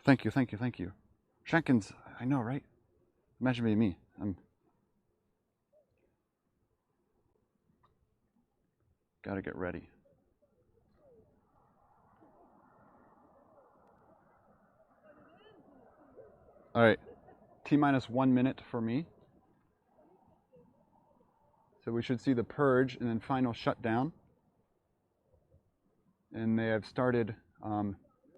Thank you. Shankins, I know, right? Imagine being me. I'm gotta get ready. All right, T-minus 1 minute for me. So we should see the purge and then final shutdown. And they have started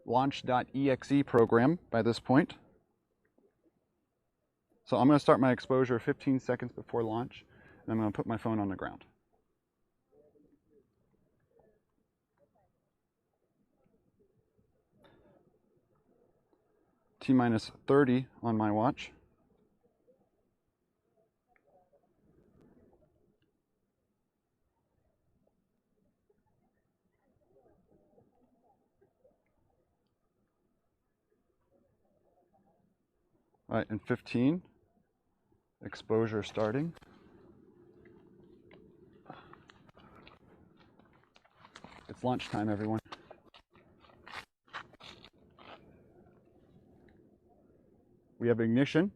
launch.exe program by this point. So I'm going to start my exposure 15 seconds before launch, and I'm going to put my phone on the ground. T-minus 30 on my watch. All right, and 15, exposure starting. It's launch time, everyone. We have ignition,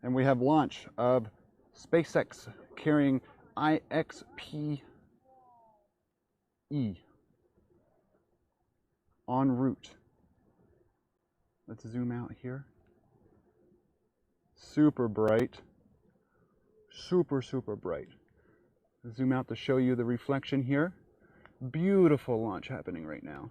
and we have launch of SpaceX carrying IXPE en route. Let's zoom out here. Super bright. Super bright. Zoom out to show you the reflection here. Beautiful launch happening right now.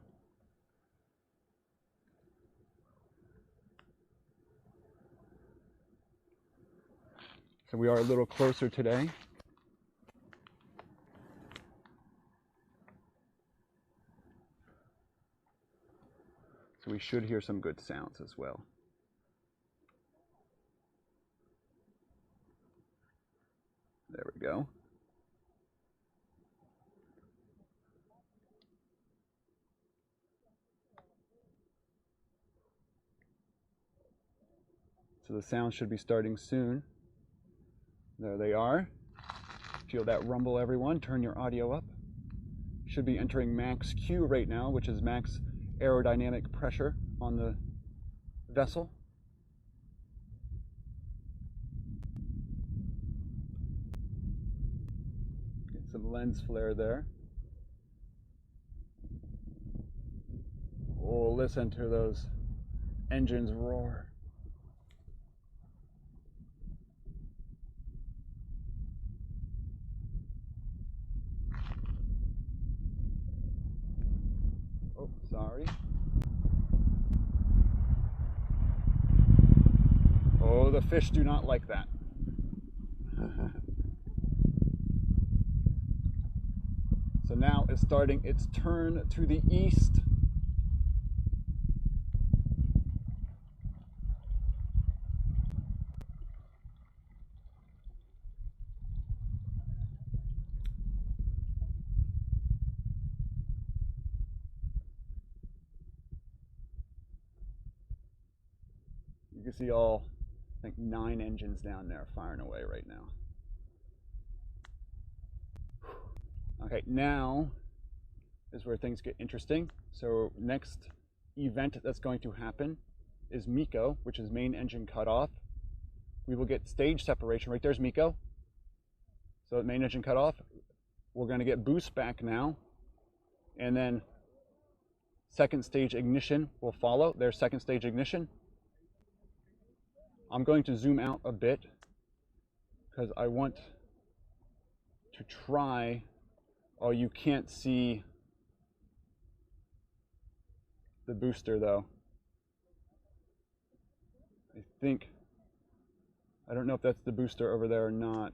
So we are a little closer today. So we should hear some good sounds as well. There we go. So the sound should be starting soon. There they are. Feel that rumble, everyone. Turn your audio up. Should be entering max Q right now, which is max aerodynamic pressure on the vessel. Get some lens flare there. Oh, listen to those engines roar. Oh, sorry. Oh, the fish do not like that. So now it's starting its turn to the east. You can see all, I think, 9 engines down there firing away right now. Okay, now is where things get interesting. So next event that's going to happen is MECO, which is main engine cutoff. We will get stage separation. Right there's MECO. So main engine cutoff. We're going to get boost back now. And then second stage ignition will follow. There's second stage ignition. I'm going to zoom out a bit because I want to try. Oh, you can't see the booster though. I don't know if that's the booster over there or not.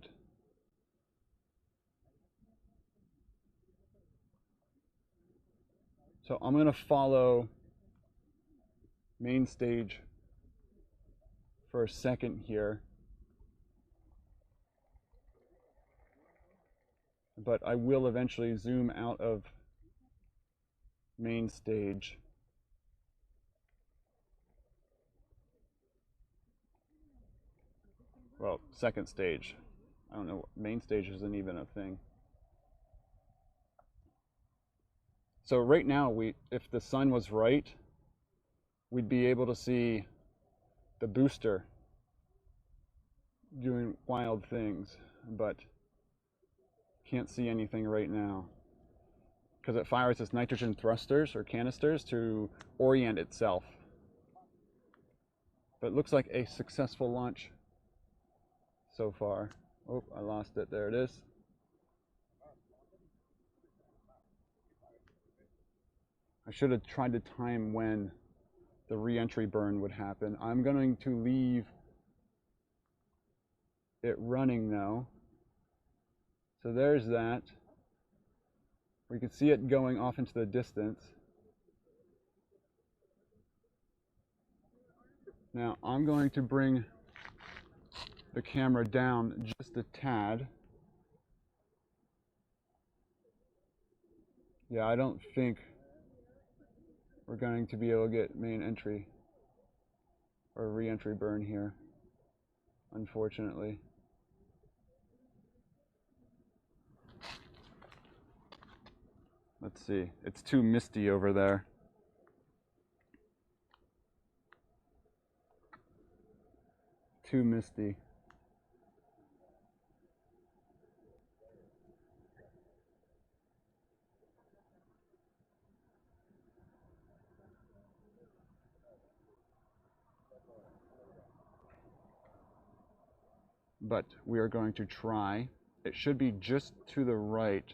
So I'm going to follow main stage for a second here. But I will eventually zoom out of main stage. Well, second stage. I don't know, main stage isn't even a thing. So right now, if the sun was right, we'd be able to see the booster doing wild things, but can't see anything right now because it fires its nitrogen thrusters or canisters to orient itself. But it looks like a successful launch so far. Oh, I lost it. There it is. I should have tried to time when the re-entry burn would happen. I'm going to leave it running now. So there's that. We can see it going off into the distance. Now I'm going to bring the camera down just a tad. Yeah, I don't think we're going to be able to get main entry or re-entry burn here, unfortunately. Let's see, it's too misty over there. Too misty. But we are going to try. It should be just to the right.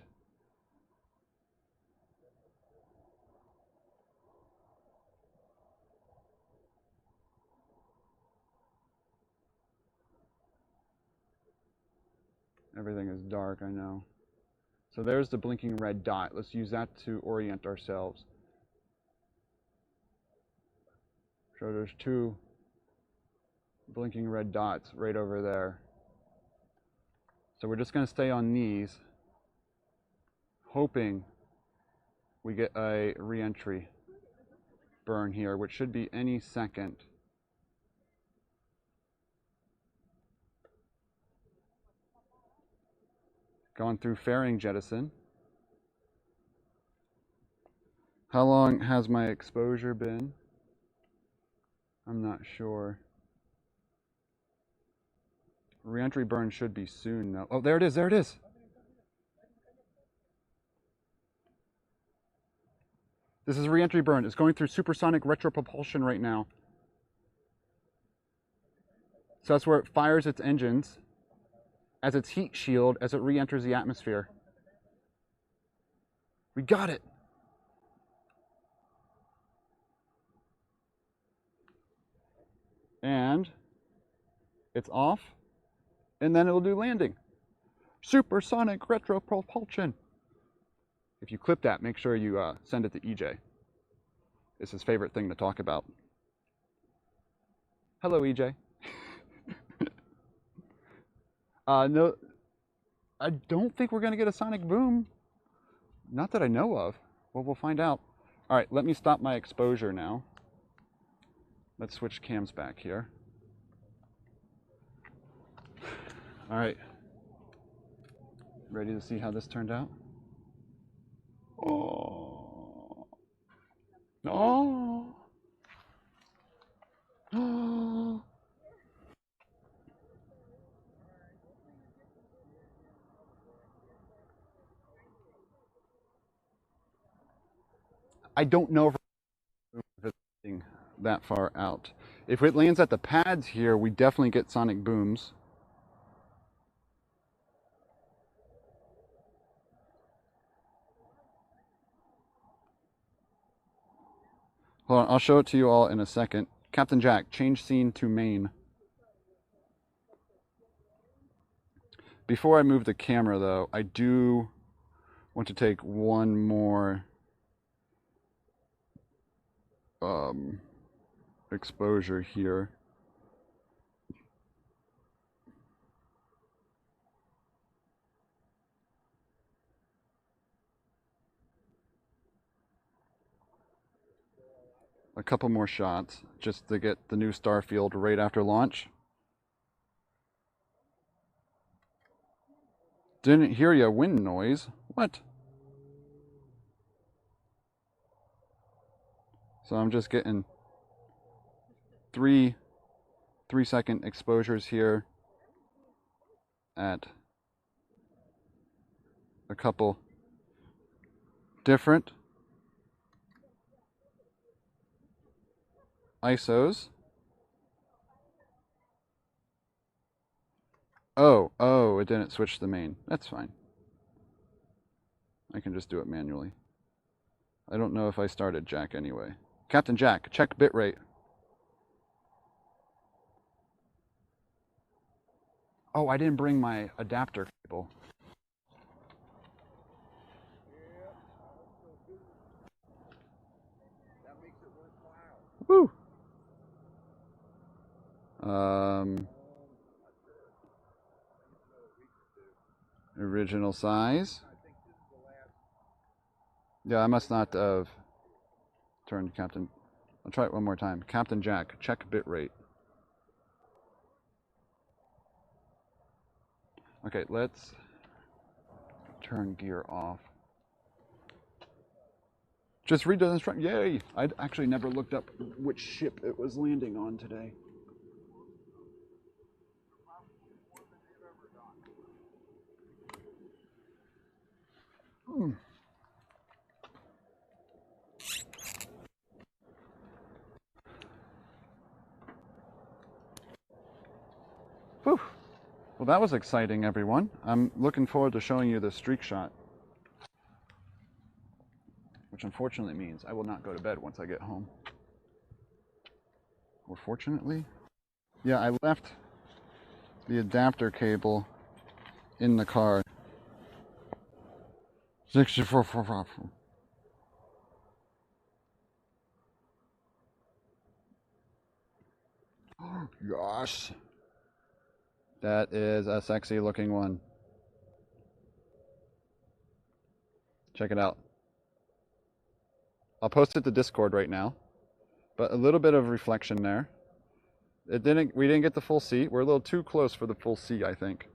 Everything is dark, I know. So there's the blinking red dot. Let's use that to orient ourselves. So there's 2 blinking red dots right over there. So we're just going to stay on these, hoping we get a re-entry burn here, which should be any second. Gone through fairing jettison. How long has my exposure been? I'm not sure. Reentry burn should be soon now. Oh, there it is, there it is. This is reentry burn. It's going through supersonic retropropulsion right now. So that's where it fires its engines as its heat shield as it re-enters the atmosphere. We got it. And it's off, and then it'll do landing. Supersonic retropropulsion. If you clip that, make sure you send it to EJ. It's his favorite thing to talk about. Hello, EJ. No, I don't think we're going to get a sonic boom. Not that I know of. Well, we'll find out. All right, let me stop my exposure now. Let's switch cams back here. All right. Ready to see how this turned out? Oh. Oh. Oh. I don't know if it's that far out. If it lands at the pads here, we definitely get sonic booms. Hold on, I'll show it to you all in a second. Captain Jack, change scene to main. Before I move the camera, though, I do want to take one more exposure here. A couple more shots just to get the new Starfield right after launch. Didn't hear ya wind noise. What? So I'm just getting three 3-second exposures here at a couple different ISOs. Oh, it didn't switch the main. That's fine. I can just do it manually. I don't know if I started Jack anyway. Captain Jack, check bitrate. Oh, I didn't bring my adapter cable. Woo! Original size. Yeah, I must not have turned Captain. I'll try it one more time. Captain Jack, check bitrate. Okay, let's turn gear off. Just read the instruction. Yay! I actually never looked up which ship it was landing on today. Whew. Well, that was exciting, everyone. I'm looking forward to showing you the streak shot. Which unfortunately means I will not go to bed once I get home. Or fortunately? Yeah, I left the adapter cable in the car. 64. Yes. That is a sexy looking one. Check it out. I'll post it to Discord right now. But a little bit of reflection there. We didn't get the full C. We're a little too close for the full C, I think.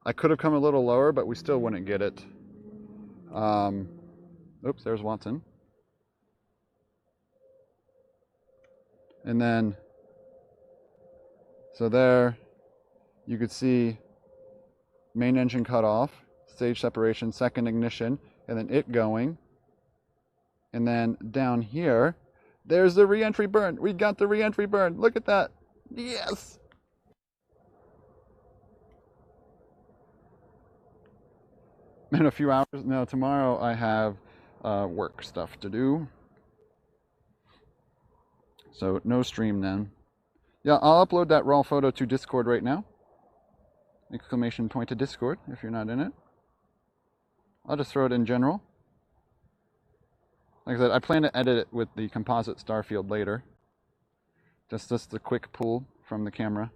I could have come a little lower, but we still wouldn't get it. Oops, there's Watson. And then, so there, you could see main engine cut off, stage separation, second ignition, and then it going. And then down here, there's the re-entry burn. We got the re-entry burn. Look at that. Yes. In a few hours. No, tomorrow I have work stuff to do. So no stream then. Yeah, I'll upload that raw photo to Discord right now. Exclamation point to Discord if you're not in it. I'll just throw it in general. Like I said, I plan to edit it with the composite star field later. Just a quick pull from the camera.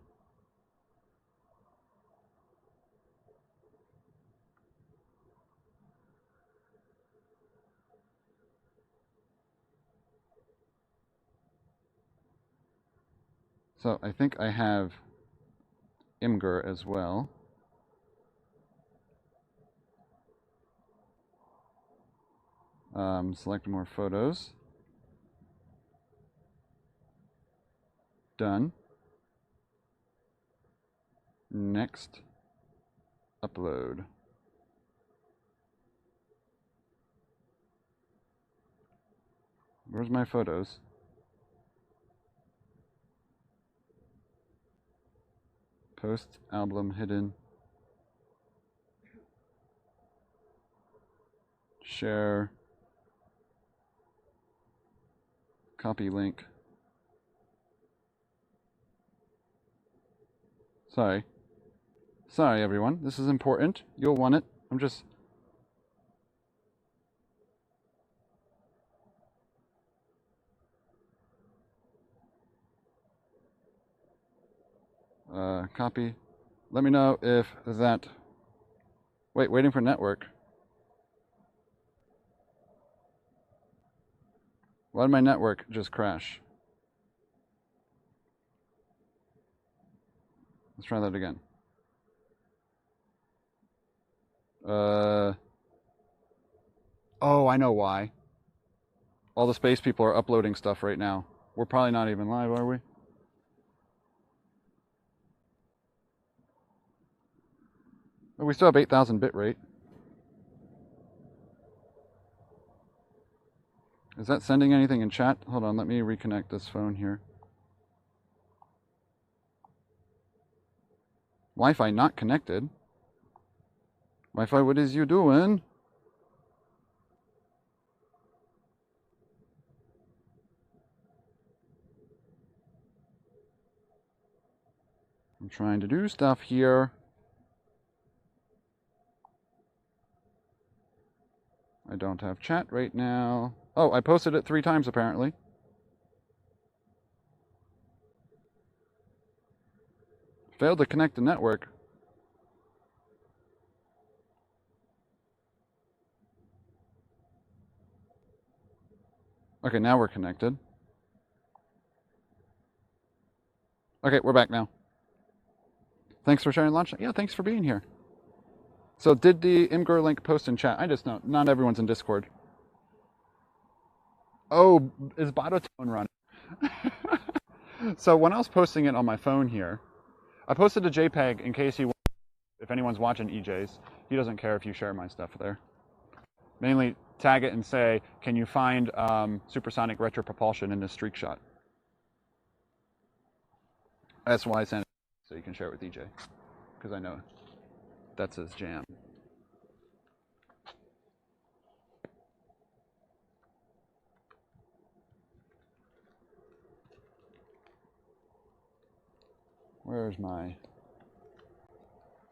So I think I have Imgur as well. Select more photos. Done. Next. Upload. Where's my photos? Post, album, hidden. Share. Copy link. Sorry. Sorry, everyone. This is important. You'll want it. I'm just... copy. Let me know if that... Wait, waiting for network. Why did my network just crash? Let's try that again. Oh, I know why. All the space people are uploading stuff right now. We're probably not even live, are we? Oh, we still have 8,000 bit rate. Is that sending anything in chat? Hold on, let me reconnect this phone here. Wi-Fi not connected. Wi-Fi, what is you doing? I'm trying to do stuff here. I don't have chat right now. Oh, I posted it 3 times apparently. Failed to connect the network. Okay, now we're connected. Okay, we're back now. Thanks for sharing launch. Yeah, thanks for being here. So did the Imgur link post in chat? I just know not everyone's in Discord. Oh, is Bototone running? So when I was posting it on my phone here, I posted a JPEG in case if anyone's watching EJ's, he doesn't care if you share my stuff there. Mainly tag it and say, can you find supersonic retropropulsion in this streak shot? That's why I sent it, so you can share it with EJ, because I know that's his jam. Where's my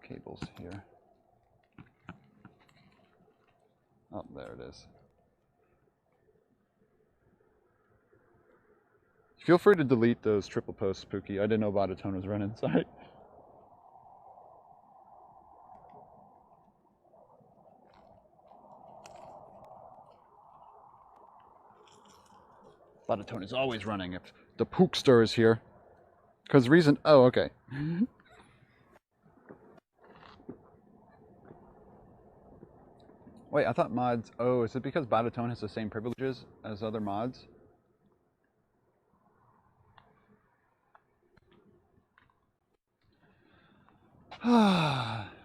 cables here? Oh, there it is. Feel free to delete those triple posts, Pookie. I didn't know Vodafone was running, sorry. Vodafone is always running if the Pookster is here. Because reason, oh, okay. Wait, I thought mods... Oh, is it because Batatone has the same privileges as other mods?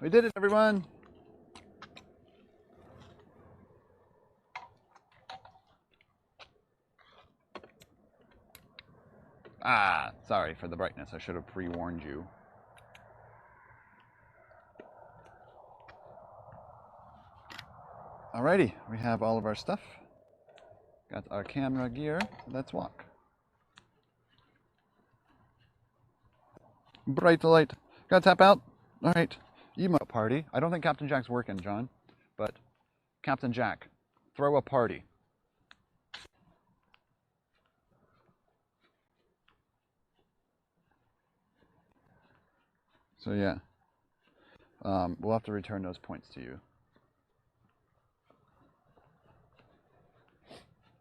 We did it, everyone! Ah, sorry for the brightness. I should have pre-warned you. Alrighty, we have all of our stuff. Got our camera gear. Let's walk. Bright light. Gotta tap out. Alright. Emote party. I don't think Captain Jack's working, John. But Captain Jack, throw a party. So yeah. We'll have to return those points to you.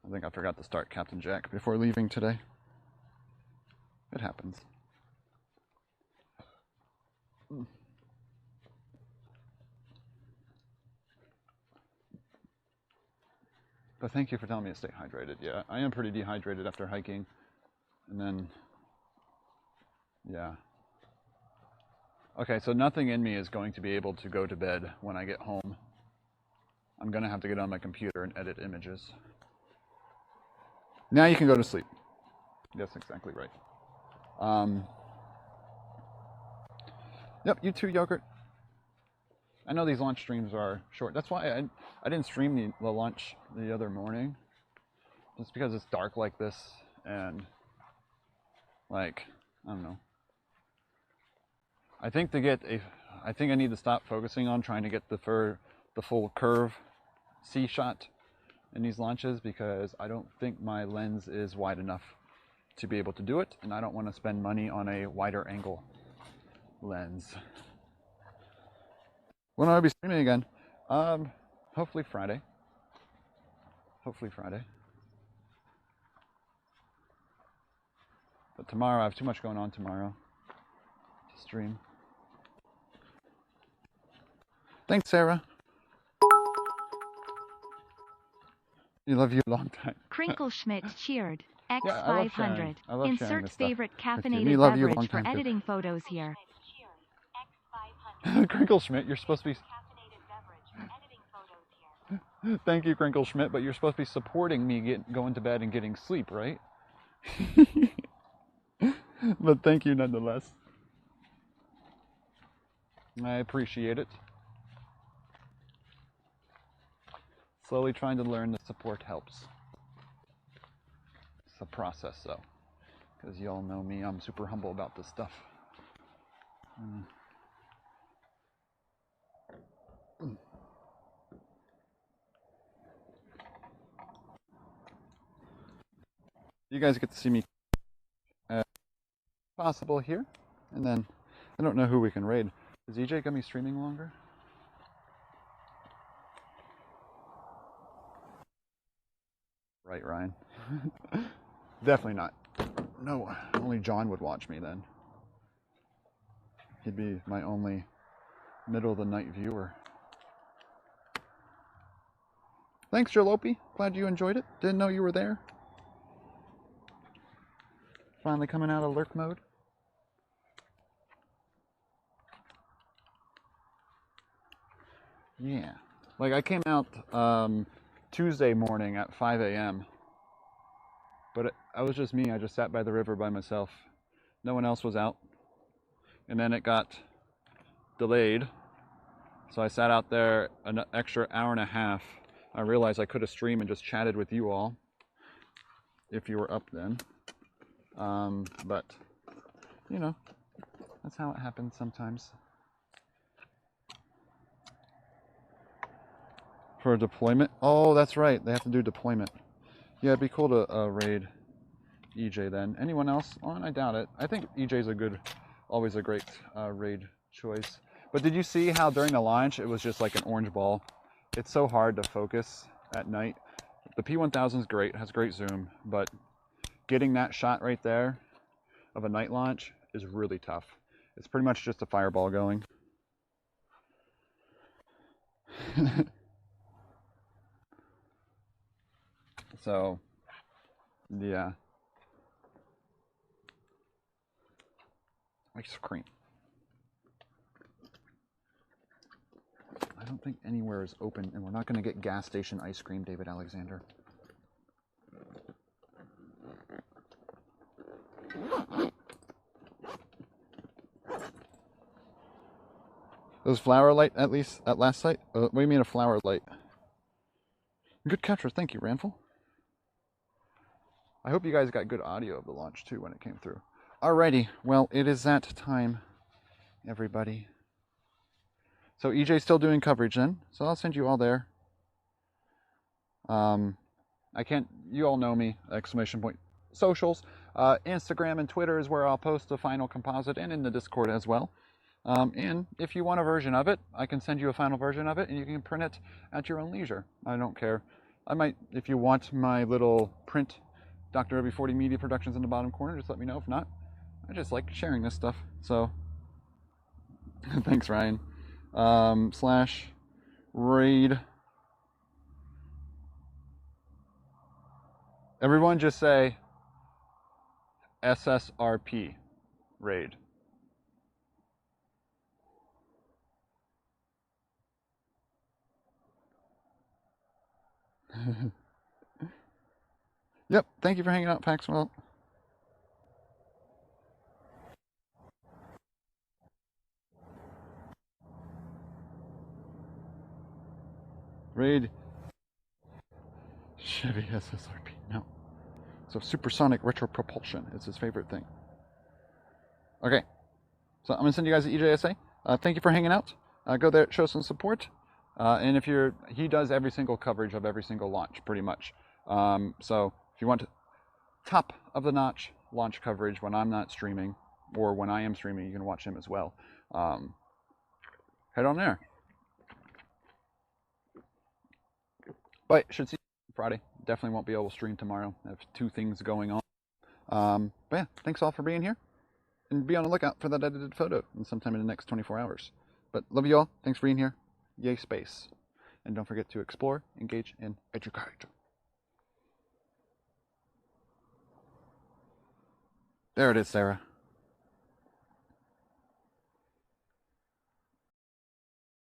I think I forgot to start Captain Jack before leaving today. It happens. But thank you for telling me to stay hydrated. Yeah, I am pretty dehydrated after hiking. And then, yeah. Okay, so nothing in me is going to be able to go to bed when I get home. I'm going to have to get on my computer and edit images. Now you can go to sleep. That's exactly right. Yep, you too, Yogurt. I know these launch streams are short. That's why I didn't stream the launch the other morning. Just because it's dark like this and like, I don't know. I think I need to stop focusing on trying to get the full curve C shot in these launches because I don't think my lens is wide enough to be able to do it, and I don't want to spend money on a wider angle lens. When will I be streaming again? Hopefully Friday. Hopefully Friday. But tomorrow, I have too much going on tomorrow to stream. Thanks, Sarah. You love you a long time. Crinkle Schmidt cheered. Yeah, I love sharing. X500. I love sharing Insert this stuff favorite with you. caffeinated We love you a long beverage for time, too. editing photos here. Crinkle Schmidt, you're supposed to be... Thank you, Crinkle Schmidt, but you're supposed to be supporting me going to bed and getting sleep, right? But thank you nonetheless. I appreciate it. Slowly trying to learn that support helps. It's a process, though. Because y'all know me, I'm super humble about this stuff. You guys get to see me as possible here. And then, I don't know who we can raid. Is EJ going to be streaming longer? Right, Ryan. Definitely not. No, only John would watch me then. He'd be my only middle of the night viewer. Thanks, Jalopy. Glad you enjoyed it. Didn't know you were there. Finally coming out of lurk mode. Yeah. Like I came out Tuesday morning at 5 a.m. But I was just me. I just sat by the river by myself. No one else was out. And then it got delayed. So I sat out there an extra hour and a half. I realized I could have streamed and just chatted with you all if you were up then. But, you know, that's how it happens sometimes. For deployment? Oh, that's right. They have to do deployment. Yeah, it'd be cool to raid EJ then. Anyone else on? I doubt it. I think EJ's always a great raid choice. But did you see how during the launch it was just like an orange ball? It's so hard to focus at night. The P1000 is great, has great zoom, but getting that shot right there of a night launch is really tough. It's pretty much just a fireball going. So, yeah. Ice cream. I don't think anywhere is open, and we're not going to get gas station ice cream, David Alexander. Those flower light, at least at last sight? What do you mean a flower light? Good capture, thank you, Ranful. I hope you guys got good audio of the launch too when it came through. Alrighty, well, it is that time, everybody. So EJ's still doing coverage then, so I'll send you all there. I can't, you all know me, exclamation point socials. Instagram and Twitter is where I'll post the final composite, and in the Discord as well. And if you want a version of it, I can send you a final version of it, and you can print it at your own leisure. I don't care. I might, if you want my little print Dr. W40 Media Productions in the bottom corner, just let me know. If not, I just like sharing this stuff. So, thanks, Ryan. Slash raid. Everyone just say SSRP raid. Yep, thank you for hanging out, Paxwell. Raid Chevy SSRP. No. So supersonic retro propulsion is his favorite thing. Okay. So I'm going to send you guys the EJSA. Thank you for hanging out. Go there, show some support. And if you're, he does every single coverage of every single launch, pretty much. So if you want top of the notch launch coverage when I'm not streaming, or when I am streaming, you can watch him as well. Head on there. But should see you Friday. Definitely won't be able to stream tomorrow. I have 2 things going on. But yeah, thanks all for being here. And be on the lookout for that edited photo in sometime in the next 24 hours. But love you all. Thanks for being here. Yay space. And don't forget to explore, engage, and educate. There it is, Sarah.